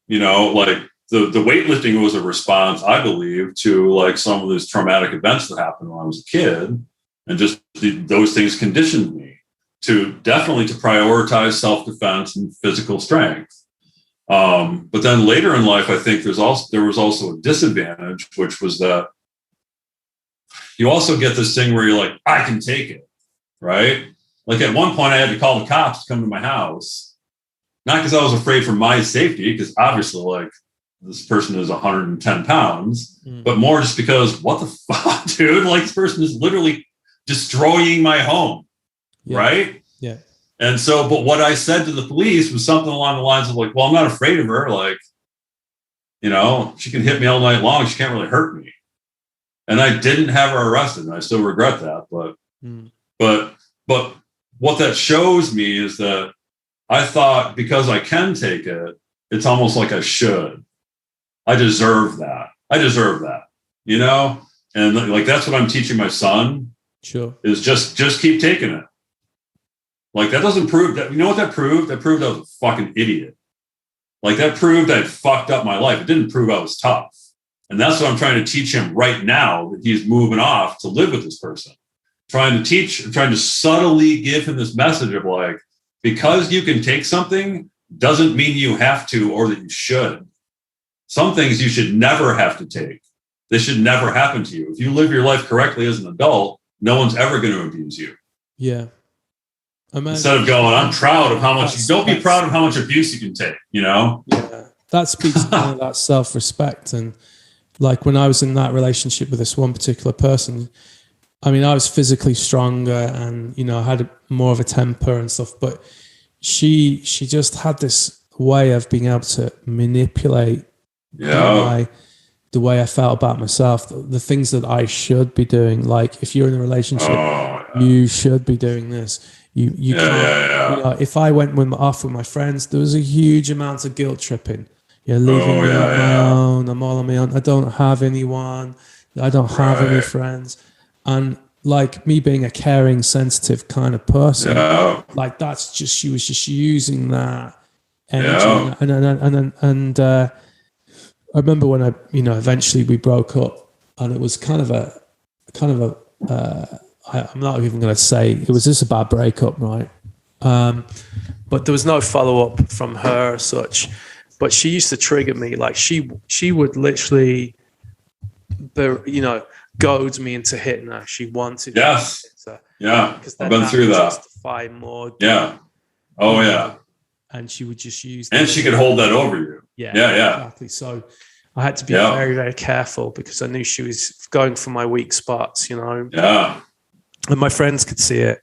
you know, like the weightlifting was a response, I believe, to like some of those traumatic events that happened when I was a kid. And just those things conditioned me to prioritize self-defense and physical strength. But then later in life, I think there was also a disadvantage, which was that you also get this thing where you're like, I can take it, right? Like at one point I had to call the cops to come to my house, not because I was afraid for my safety, because obviously like this person is 110 pounds, but more just because what the fuck, dude? Like this person is literally destroying my home, right? Yeah. And so, but what I said to the police was something along the lines of like, well, I'm not afraid of her. Like, you know, she can hit me all night long. She can't really hurt me. And I didn't have her arrested. And I still regret that. But what that shows me is that I thought because I can take it, it's almost like I should. I deserve that. You know? And like, that's what I'm teaching my son. Sure. Is just keep taking it. Like that doesn't prove that. You know what that proved? That proved I was a fucking idiot. Like that proved I fucked up my life. It didn't prove I was tough. And that's what I'm trying to teach him right now that he's moving off to live with this person. trying to subtly give him this message of like, because you can take something doesn't mean you have to or that you should. Some things you should never have to take. They should never happen to you. If you live your life correctly as an adult, no one's ever going to abuse you. Yeah. Instead of going, I'm proud of how much, don't be proud of how much abuse you can take, you know? Yeah. That speaks to kind of that self-respect. And like when I was in that relationship with this one particular person, I mean, I was physically stronger and, you know, I had more of a temper and stuff, but she just had this way of being able to manipulate the way I felt about myself, the things that I should be doing. Like if you're in a relationship, you should be doing this. You can't, you know, if I went off with my friends, there was a huge amount of guilt tripping. You're leaving me on my own. I'm all on my own. I don't have anyone. I don't have any friends. And like me being a caring, sensitive kind of person, like that's just, she was just using that energy. And I remember when eventually we broke up, and it was kind of a I'm not even going to say it was just a bad breakup, right? But there was no follow up from her as such. But she used to trigger me. Like she would literally, goad me into hitting her. She wanted. Yes. To hit her. Yeah. I've been through that. Justify more. Yeah. Oh yeah. And she would just use. And she could hold that over you. Yeah. Exactly. So I had to be very, very careful because I knew she was going for my weak spots. You know. Yeah. And my friends could see it.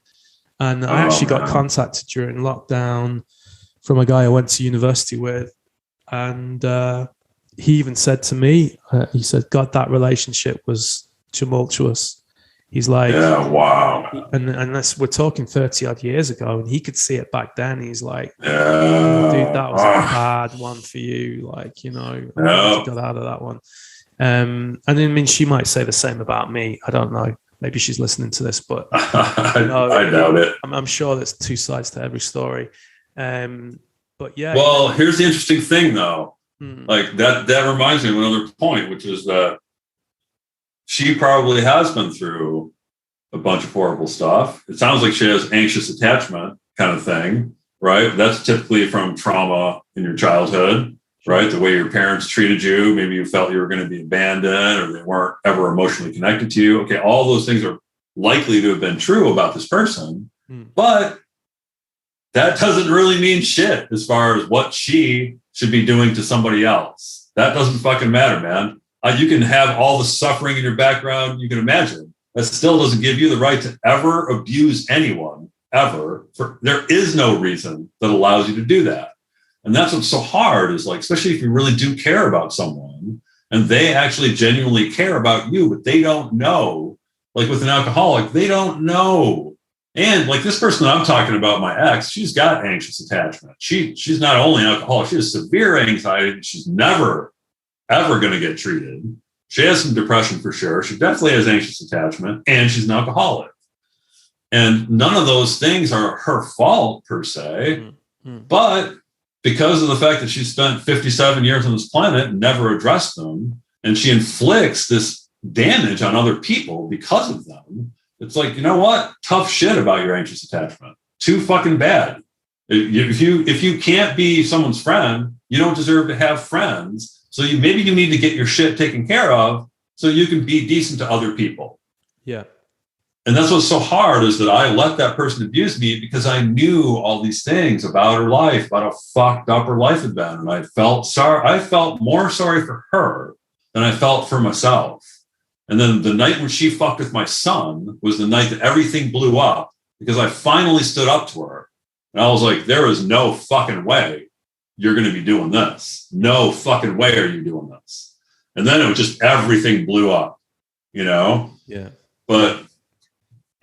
And I actually got contacted during lockdown from a guy I went to university with. And he even said to me, he said, God, that relationship was tumultuous. He's like, And unless we're talking 30 odd years ago, and he could see it back then. He's like, dude, that was a bad one for you. Like, you got out of that one. And I mean, she might say the same about me. I don't know. Maybe she's listening to this, but I doubt it. I'm sure there's two sides to every story. But yeah. Well, here's the interesting thing, though. Like that reminds me of another point, which is that she probably has been through a bunch of horrible stuff. It sounds like she has anxious attachment kind of thing, right? That's typically from trauma in your childhood, right? The way your parents treated you. Maybe you felt you were going to be abandoned or they weren't ever emotionally connected to you. Okay, all those things are likely to have been true about this person, but that doesn't really mean shit as far as what she should be doing to somebody else. That doesn't fucking matter, man. You can have all the suffering in your background you can imagine. That still doesn't give you the right to ever abuse anyone, ever. There is no reason that allows you to do that. And that's what's so hard is like, especially if you really do care about someone and they actually genuinely care about you, but they don't know. Like with an alcoholic, they don't know. And like this person that I'm talking about, my ex, she's got anxious attachment. She's not only an alcoholic, she has severe anxiety. She's never, ever going to get treated. She has some depression for sure. She definitely has anxious attachment, and she's an alcoholic. And none of those things are her fault per se, but because of the fact that she spent 57 years on this planet and never addressed them, and she inflicts this damage on other people because of them, it's like, you know what? Tough shit about your anxious attachment. Too fucking bad. If you can't be someone's friend, you don't deserve to have friends. So maybe you need to get your shit taken care of so you can be decent to other people. Yeah. And that's what's so hard is that I let that person abuse me because I knew all these things about her life, about how fucked up her life had been. And I felt more sorry for her than I felt for myself. And then the night when she fucked with my son was the night that everything blew up because I finally stood up to her. And I was like, there is no fucking way you're going to be doing this. No fucking way are you doing this. And then it was just everything blew up, Yeah.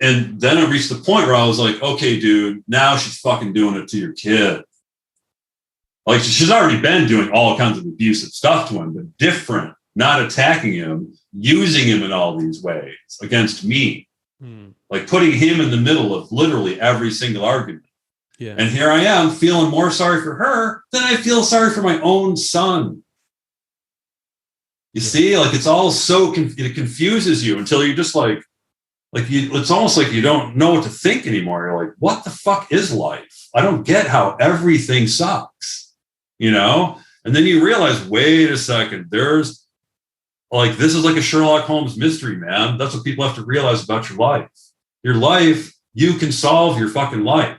And then it reached the point where I was like, okay, dude, now she's fucking doing it to your kid. Like she's already been doing all kinds of abusive stuff to him, but different, not attacking him, using him in all these ways against me, like putting him in the middle of literally every single argument. Yeah. And here I am feeling more sorry for her than I feel sorry for my own son. You see, like it's all so, it confuses you until you're just like, like it's almost like you don't know what to think anymore. You're like, what the fuck is life? I don't get how everything sucks, you know? And then you realize, wait a second, there's like, this is like a Sherlock Holmes mystery, man. That's what people have to realize about your life. Your life, you can solve your fucking life,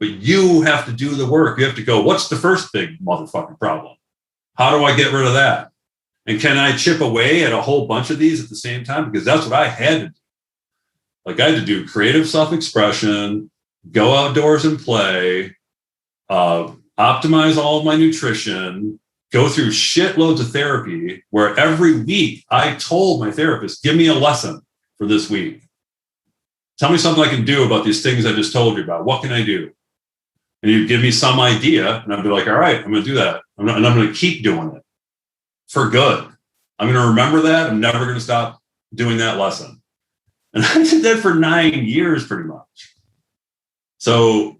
but you have to do the work. You have to go, what's the first big motherfucking problem? How do I get rid of that? And can I chip away at a whole bunch of these at the same time? Because that's what I had to do. Like, I had to do creative self-expression, go outdoors and play, optimize all of my nutrition, go through shitloads of therapy, where every week I told my therapist, give me a lesson for this week. Tell me something I can do about these things I just told you about. What can I do? And you'd give me some idea, and I'd be like, all right, I'm going to do that. And I'm going to keep doing it for good. I'm going to remember that. I'm never going to stop doing that lesson. And I did that for 9 years, pretty much. So,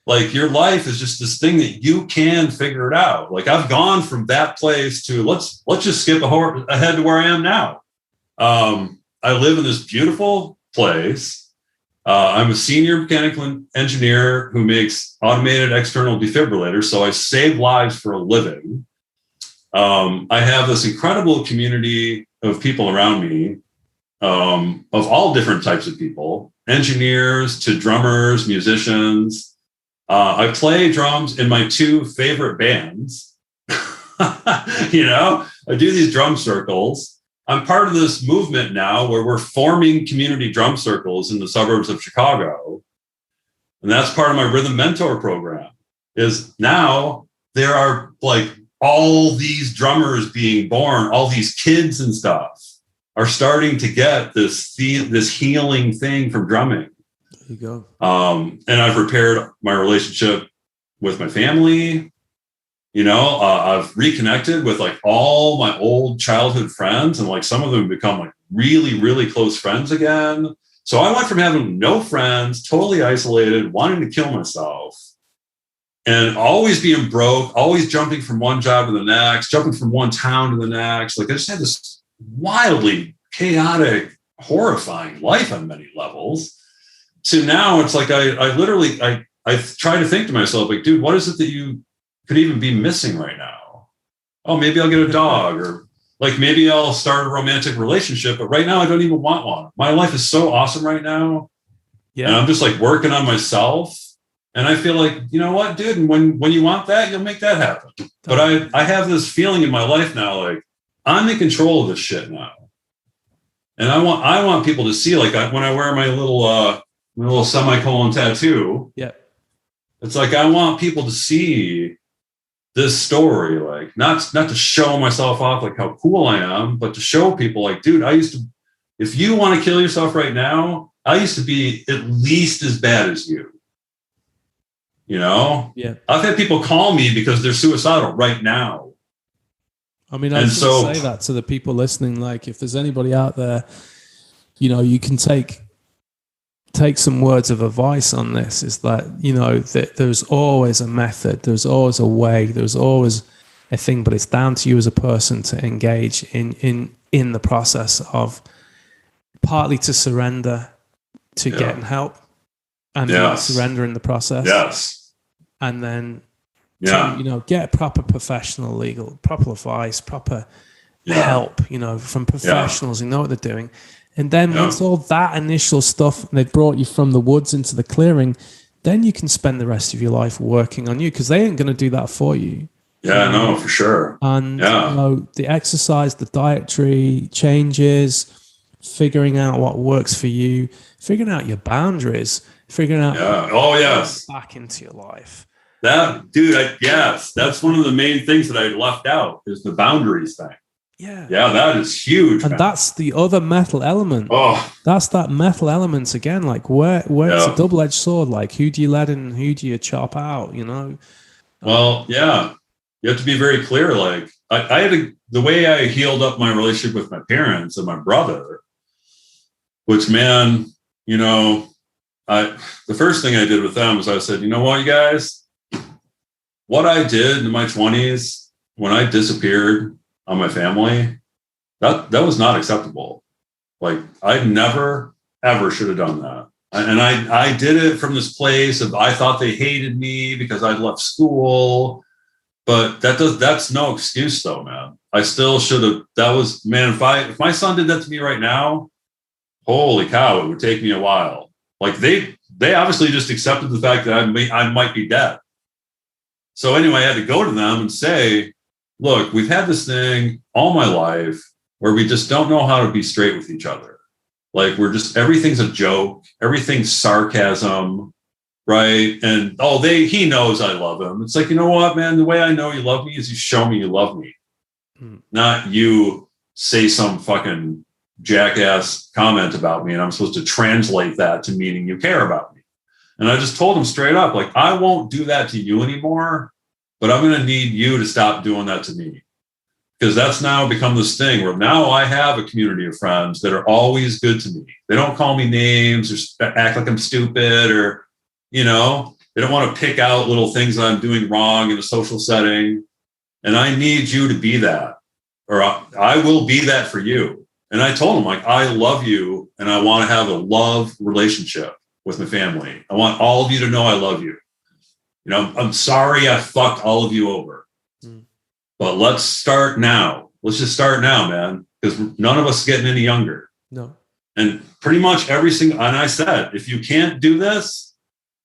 like, your life is just this thing that you can figure it out. Like, I've gone from that place to let's just skip ahead to where I am now. I live in this beautiful place. I'm a senior mechanical engineer who makes automated external defibrillators. So I save lives for a living. I have this incredible community of people around me, of all different types of people, engineers to drummers, musicians. I play drums in my 2 favorite bands. You know, I do these drum circles. I'm part of this movement now where we're forming community drum circles in the suburbs of Chicago. And that's part of my Rhythm Mentor program. Is now there are like all these drummers being born, all these kids and stuff are starting to get this healing thing from drumming. There you go. And I've repaired my relationship with my family. You know, I've reconnected with like all my old childhood friends, and like some of them have become like really, really close friends again. So I went from having no friends, totally isolated, wanting to kill myself, and always being broke, always jumping from one job to the next, jumping from one town to the next. Like, I just had this wildly chaotic, horrifying life on many levels. So now it's like I literally try to think to myself, like, dude, what is it that you could even be missing right now? Oh, maybe I'll get a dog, or like maybe I'll start a romantic relationship, but right now I don't even want one. My life is so awesome right now. Yeah. And I'm just like working on myself. And I feel like, you know what, dude, and when you want that, you'll make that happen. But I have this feeling in my life now, like I'm in control of this shit now. And I want people to see, like, when I wear my little semicolon tattoo, yeah, it's like I want people to see this story, like not to show myself off like how cool I am, but to show people like, dude, if you want to kill yourself right now, I used to be at least as bad as you. You know? Yeah. I've had people call me because they're suicidal right now. I mean, I should say that to the people listening, like if there's anybody out there, you know, you can take some words of advice on this, is that, you know, that there's always a method, there's always a way, there's always a thing, but it's down to you as a person to engage in the process of partly to surrender to getting help and surrender in the process. Yes. And then to, you know, get proper professional legal, proper advice, proper help, you know, from professionals who know what they're doing. And then once all that initial stuff, they've brought you from the woods into the clearing, then you can spend the rest of your life working on you, because they ain't going to do that for you. Yeah, no, for sure. And, you know, the exercise, the dietary changes, figuring out what works for you, figuring out your boundaries, figuring out back into your life. That, dude, that's one of the main things that I left out, is the boundaries thing. Yeah. Yeah, that is huge. And that's the other metal element. Oh. That's that metal element again. Like where it's a double-edged sword. Like who do you let in and who do you chop out, you know? Well, yeah. You have to be very clear. Like I had the way I healed up my relationship with my parents and my brother, which, man, you know, the first thing I did with them was I said, you know what, you guys, what I did in my 20s when I disappeared on my family, that was not acceptable. Like, I never ever should have done that. And I did it from this place of I thought they hated me because I left school. But that's no excuse though, man. I still should have. That was, man, if my son did that to me right now, holy cow, it would take me a while. Like they obviously just accepted the fact that I might be dead. So anyway, I had to go to them and say, look, we've had this thing all my life where we just don't know how to be straight with each other. Like everything's a joke, everything's sarcasm, right? And he knows I love him. It's like, you know what, man, the way I know you love me is you show me you love me. Not you say some fucking jackass comment about me and I'm supposed to translate that to meaning you care about me. And I just told him straight up, like, I won't do that to you anymore, but I'm going to need you to stop doing that to me. Because that's now become this thing where now I have a community of friends that are always good to me. They don't call me names or act like I'm stupid or, they don't want to pick out little things that I'm doing wrong in a social setting. And I need you to be that, or I will be that for you. And I told him, like, I love you and I want to have a love relationship with my family. I want all of you to know I love you. I'm sorry I fucked all of you over. But let's start now. Let's just start now, man, because none of us is getting any younger. No. And pretty much and I said, if you can't do this,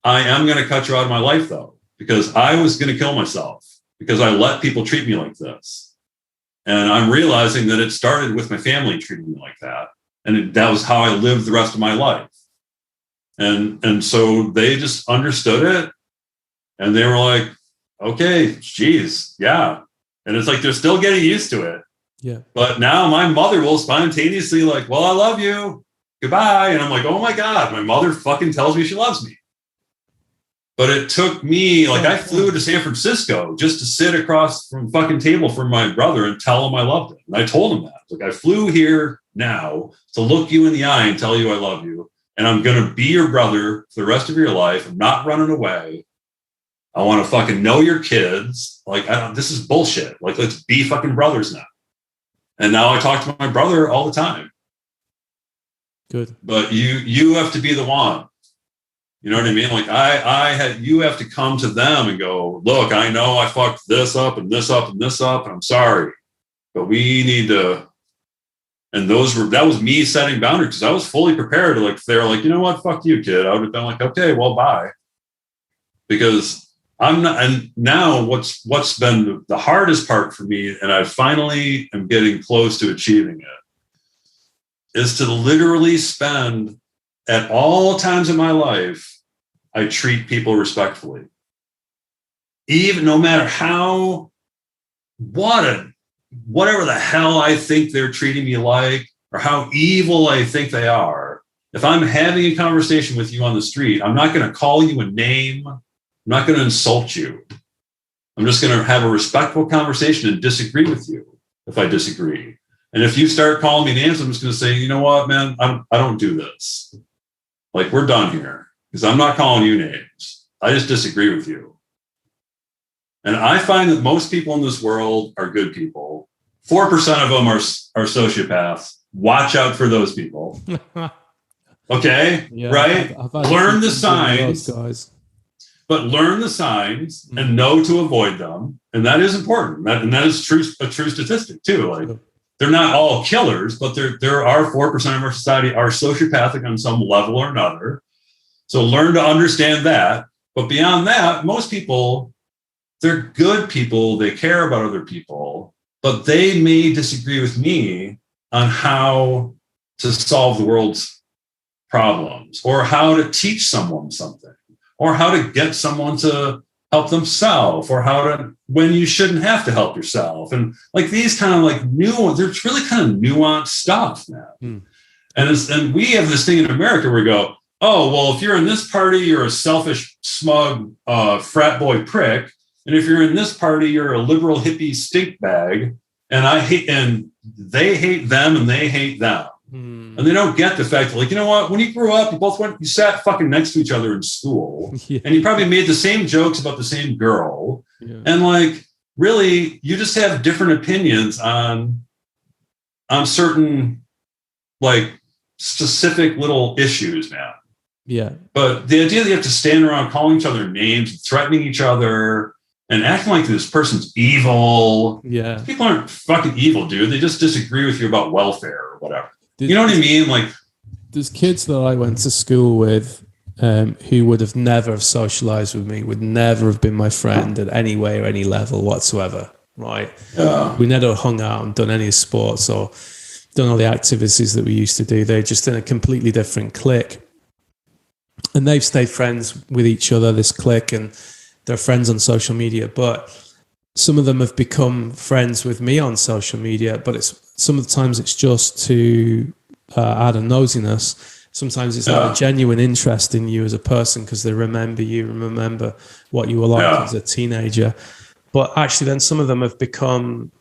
I am going to cut you out of my life, though, because I was going to kill myself because I let people treat me like this. And I'm realizing that it started with my family treating me like that. And that was how I lived the rest of my life. And so they just understood it. And they were like, okay, geez, yeah. And it's like they're still getting used to it. Yeah. But now my mother will spontaneously like, well, I love you. Goodbye. And I'm like, oh my God, my mother fucking tells me she loves me. But it took me, like, I flew to San Francisco just to sit across from fucking table from my brother and tell him I loved him. And I told him that. Like, I flew here now to look you in the eye and tell you I love you. And I'm going to be your brother for the rest of your life. I'm not running away. I want to fucking know your kids. Like, this is bullshit. Like, let's be fucking brothers now. And now I talk to my brother all the time. Good. But you have to be the one. You know what I mean? Like you have to come to them and go, look, I know I fucked this up and this up and this up, and I'm sorry, but we need to. And that was me setting boundaries because I was fully prepared to, like, if they're like, you know what, fuck you, kid, I would have been like, okay, well, bye. Because I'm not, and now what's been the hardest part for me, and I finally am getting close to achieving it, is to literally spend at all times in my life, I treat people respectfully. Even no matter whatever the hell I think they're treating me like, or how evil I think they are. If I'm having a conversation with you on the street, I'm not going to call you a name. I'm not going to insult you. I'm just going to have a respectful conversation and disagree with you if I disagree. And if you start calling me names, I'm just going to say, you know what, man, I don't do this. Like, we're done here because I'm not calling you names. I just disagree with you. And I find that most people in this world are good people. 4% of them are sociopaths. Watch out for those people. Okay, yeah, right? I've learn the signs. But learn the signs and know to avoid them. And that is important. And that is a true statistic too. Like, they're not all killers, but there are 4% of our society are sociopathic on some level or another. So learn to understand that. But beyond that, most people, they're good people. They care about other people, but they may disagree with me on how to solve the world's problems, or how to teach someone something, or how to get someone to help themselves, or when you shouldn't have to help yourself. And like these kind of like there's really kind of nuanced stuff now. And we have this thing in America where we go, oh, well, if you're in this party, you're a selfish, smug frat boy prick. And if you're in this party, you're a liberal hippie stink bag. And they hate them and they hate them. And they don't get the fact that, like, you know what, when you grew up, you sat fucking next to each other in school, and you probably made the same jokes about the same girl. Yeah. And like, really, you just have different opinions on certain like specific little issues, man. Yeah. But the idea that you have to stand around calling each other names, threatening each other, and acting like this person's evil. Yeah. People aren't fucking evil, dude. They just disagree with you about welfare or whatever. You know what I mean? Like, there's kids that I went to school with who would have never have socialized with me, would never have been my friend at any way or any level whatsoever, right? Yeah. We never hung out and done any sports or done all the activities that we used to do. They're just in a completely different clique. And they've stayed friends with each other, this clique, and they're friends on social media. But some of them have become friends with me on social media, but some of the times it's just to out of nosiness. Sometimes it's out of genuine interest in you as a person because they remember you and remember what you were like as a teenager. But actually then some of them have become,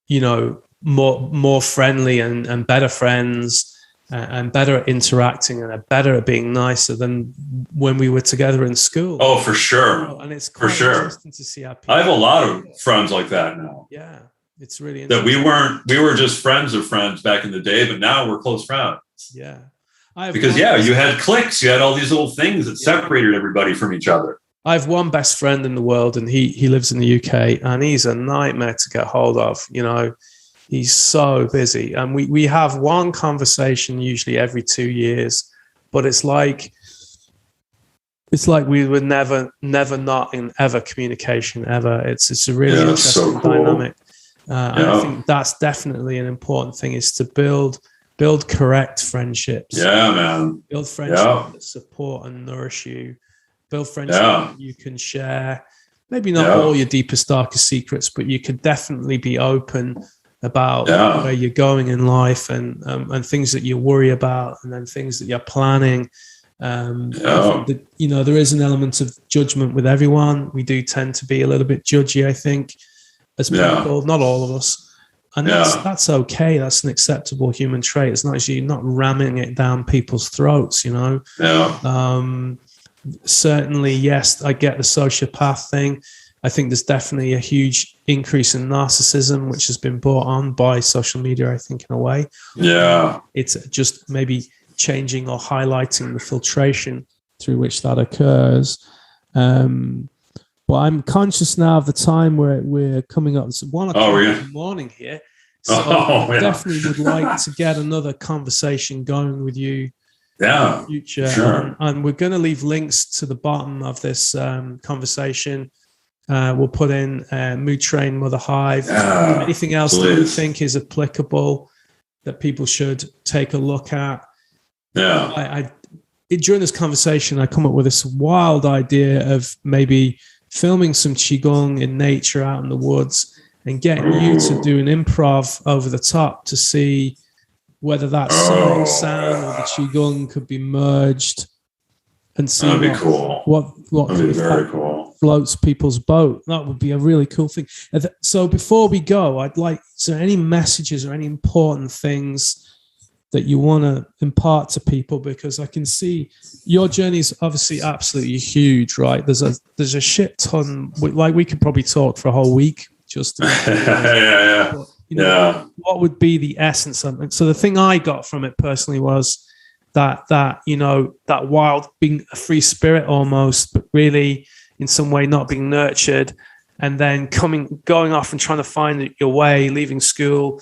you know, more friendly and better friends and better at interacting and are better at being nicer than when we were together in school. Oh, for sure. And it's quite interesting to see how people... I have a lot of friends like that now. Yeah, it's really interesting. That we were just friends of friends back in the day, but now we're close friends. Yeah. Because, you had cliques. You had all these little things that separated everybody from each other. I have one best friend in the world, and he lives in the UK, and he's a nightmare to get hold of. You know, he's so busy. And we have one conversation usually every 2 years, but it's like we were never not in ever communication ever. It's a really interesting dynamic. And I think that's definitely an important thing, is to build correct friendships. Yeah, man. Build friendships that support and nourish you. Build friendships that you can share. Maybe not all your deepest, darkest secrets, but you could definitely be open about where you're going in life and things that you worry about, and then things that you're planning. I think that, you know, there is an element of judgment with everyone. We do tend to be a little bit judgy, I think, as people. Not all of us. And that's okay. That's an acceptable human trait. It's not actually not ramming it down people's throats, you know. Certainly, yes, I get the sociopath thing. I think there's definitely a huge increase in narcissism, which has been brought on by social media, I think, in a way. Yeah. It's just maybe changing or highlighting the filtration through which that occurs. But I'm conscious now of the time where we're coming up. It's 1 o'clock in the morning here. So I definitely would like to get another conversation going with you in the future. Sure. And we're going to leave links to the bottom of this conversation. We'll put in Moodtrain, Mother Hive, anything else that you think is applicable that people should take a look at. During this conversation, I come up with this wild idea of maybe filming some Qigong in nature out in the woods and getting you to do an improv over the top to see whether that sound or the Qigong could be merged and see what floats people's boat. That would be a really cool thing. So before we go, I'd like, is there any messages or any important things that you want to impart to people? Because I can see your journey is obviously absolutely huge, right? There's a shit ton. Like, we could probably talk for a whole week just to but, you know, what would be the essence of it? So the thing I got from it personally was that you know, that wild, being a free spirit almost, but really in some way not being nurtured, and then going off and trying to find your way, leaving school,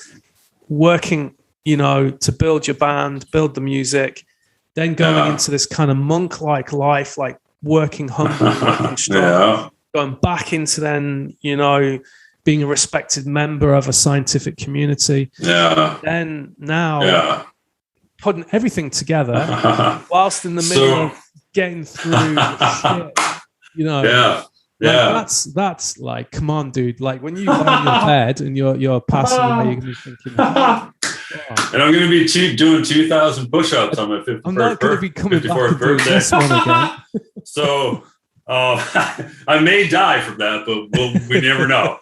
working, you know, to build your band, build the music, then going into this kind of monk-like life, like working humble, working strong, going back into then, you know, being a respected member of a scientific community. Then now putting everything together whilst in the middle of getting through the shit, you know. That's like, come on, dude. Like, when you lie in your bed and you're passing away, you're gonna be thinking, and I'm going to be doing 2,000 push-ups on my 54th, I'm not going to be coming back to birthday. This one again. So I may die from that, but we never know.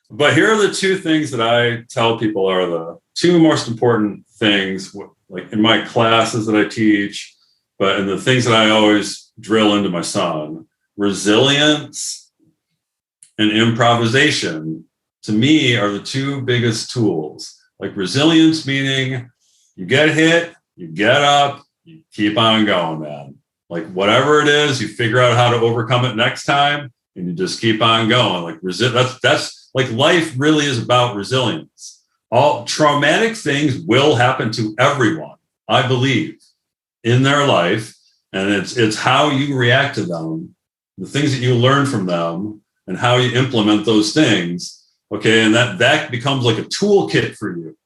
But here are the two things that I tell people are the two most important things, like in my classes that I teach, but in the things that I always drill into my son: resilience and improvisation, to me, are the two biggest tools. Like, resilience meaning you get hit, you get up, you keep on going, man. Like whatever it is, you figure out how to overcome it next time, and you just keep on going. Like that's like life really is about resilience. All traumatic things will happen to everyone, I believe, in their life, and it's how you react to them, the things that you learn from them, and how you implement those things. Okay, and that becomes like a toolkit for you,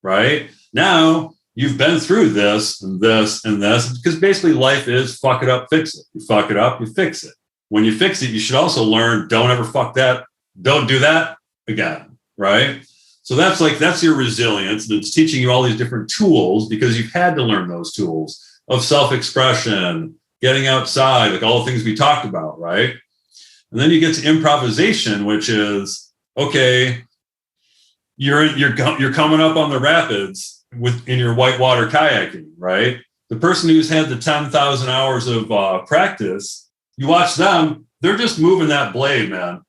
right? Now you've been through this and this and this, because basically life is fuck it up, fix it. You fuck it up, you fix it. When you fix it, you should also learn, don't ever fuck that, don't do that again, right? So that's your resilience. And it's teaching you all these different tools because you've had to learn those tools of self-expression, getting outside, like all the things we talked about, right? And then you get to improvisation, which is, okay, you're coming up on the rapids in your whitewater kayaking, right? The person who's had the 10,000 hours of practice, you watch them, they're just moving that blade, man,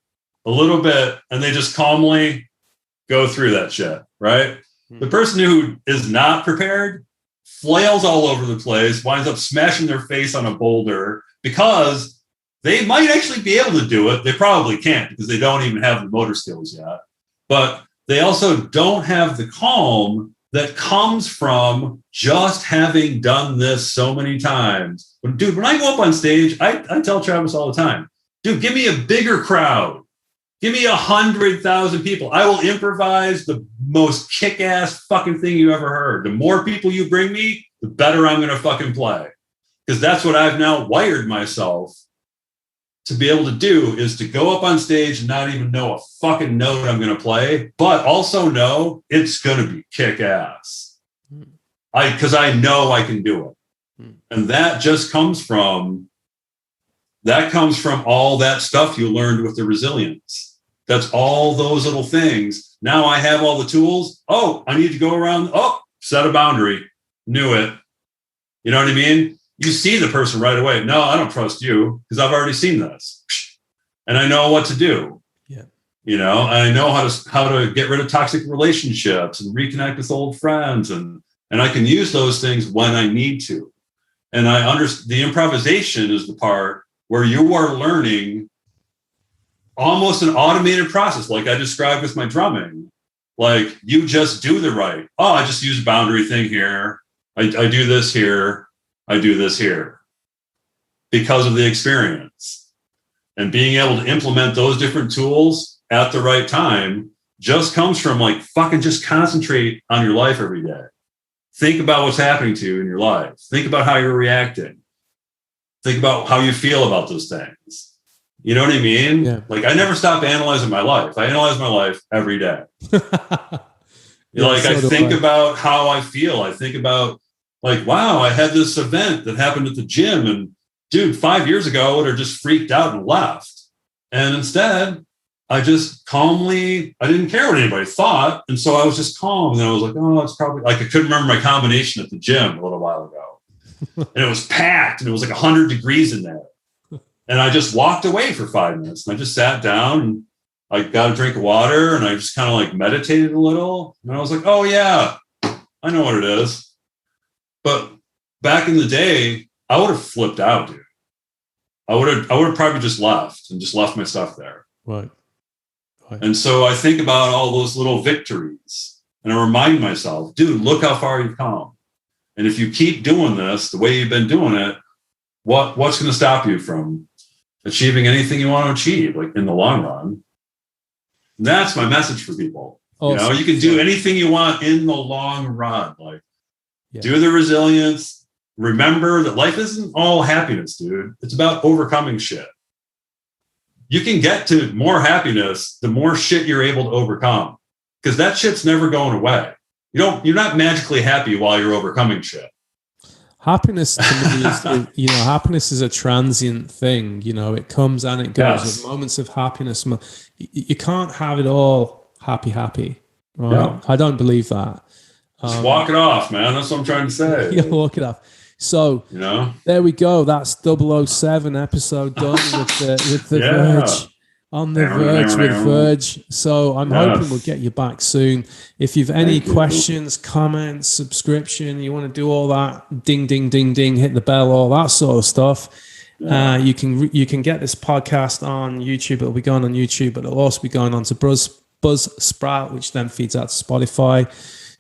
a little bit, and they just calmly go through that shit, right? The person who is not prepared flails all over the place, winds up smashing their face on a boulder because they might actually be able to do it. They probably can't because they don't even have the motor skills yet. But they also don't have the calm that comes from just having done this so many times. But dude, when I go up on stage, I tell Travis all the time, dude, give me a bigger crowd. Give me 100,000 people. I will improvise the most kick-ass fucking thing you ever heard. The more people you bring me, the better I'm going to fucking play. Because that's what I've now wired myself to be able to do, is to go up on stage and not even know a fucking note I'm going to play, but also know it's going to be kick-ass. Because I know I can do it. And that just comes from all that stuff you learned with the resilience. That's all those little things. Now I have all the tools. Oh, I need to go around. Oh, set a boundary. Knew it. You know what I mean? You see the person right away. No, I don't trust you because I've already seen this. And I know what to do. Yeah. You know, I know how to get rid of toxic relationships and reconnect with old friends. And I can use those things when I need to. And I understand the improvisation is the part where you are learning almost an automated process, like I described with my drumming. Like you just do the right. Oh, I just use a boundary thing here. I do this here. I do this here because of the experience. And being able to implement those different tools at the right time just comes from like fucking just concentrate on your life every day. Think about what's happening to you in your life. Think about how you're reacting. Think about how you feel about those things. You know what I mean? Yeah. Like I never stop analyzing my life. I analyze my life every day. I think about how I feel. I think about like, wow, I had this event that happened at the gym and dude, 5 years ago, I would have just freaked out and left. And instead, I just calmly, I didn't care what anybody thought. And so I was just calm. And I was like, oh, it's probably like, I couldn't remember my combination at the gym a little while ago. And it was packed and it was like 100 degrees in there. And I just walked away for 5 minutes and I just sat down and I got a drink of water and I just kind of like meditated a little. And I was like, oh yeah, I know what it is. But back in the day, I would have flipped out, dude. I would have probably just left my stuff there. Right. And so I think about all those little victories and I remind myself, dude, look how far you've come. And if you keep doing this the way you've been doing it, what's going to stop you from achieving anything you want to achieve, like in the long run? And that's my message for people. You know, you can do anything you want in the long run. Like, do the resilience. Remember that life isn't all happiness, dude. It's about overcoming shit. You can get to more happiness the more shit you're able to overcome, because that shit's never going away. You're not magically happy while you're overcoming shit. Happiness to me is, happiness is a transient thing. You know, it comes and it goes. Yes. With moments of happiness, you can't have it all happy. Right? Yeah. I don't believe that. Just walk it off, man. That's what I'm trying to say. Yeah, walk it off. So, there we go. That's 007 episode done with the Verge On the Verge with Verge. So I'm hoping we'll get you back soon. If you've any questions, comments, subscription, you want to do all that, ding, ding, ding, ding, hit the bell, all that sort of stuff. You can get this podcast on YouTube. It'll be going on YouTube, but it'll also be going on to Buzzsprout, which then feeds out to Spotify.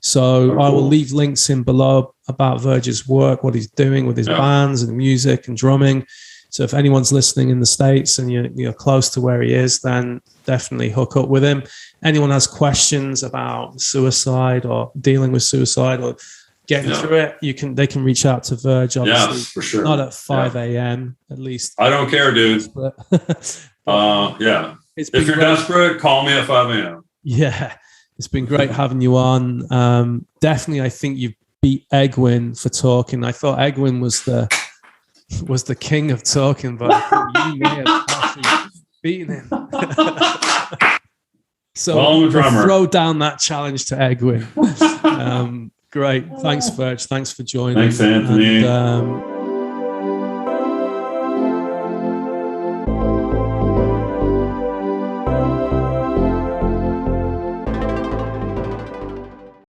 So I will leave links in below about Verge's work, what he's doing with his bands and music and drumming. So if anyone's listening in the States and you're close to where he is, then definitely hook up with him. Anyone has questions about suicide or dealing with suicide or getting through it, they can reach out to Verge, obviously. For sure. Not at 5 a.m. at least. I don't care, dude. If you're desperate, call me at 5 a.m. Yeah. It's been great having you on. Definitely, I think you beat Egwin for talking. I thought Egwin was the king of talking, but you may have actually beaten him. So I'm a drummer. Throw down that challenge to Egwin. Great. Thanks, Verge. Thanks for joining. Thanks, Anthony. And,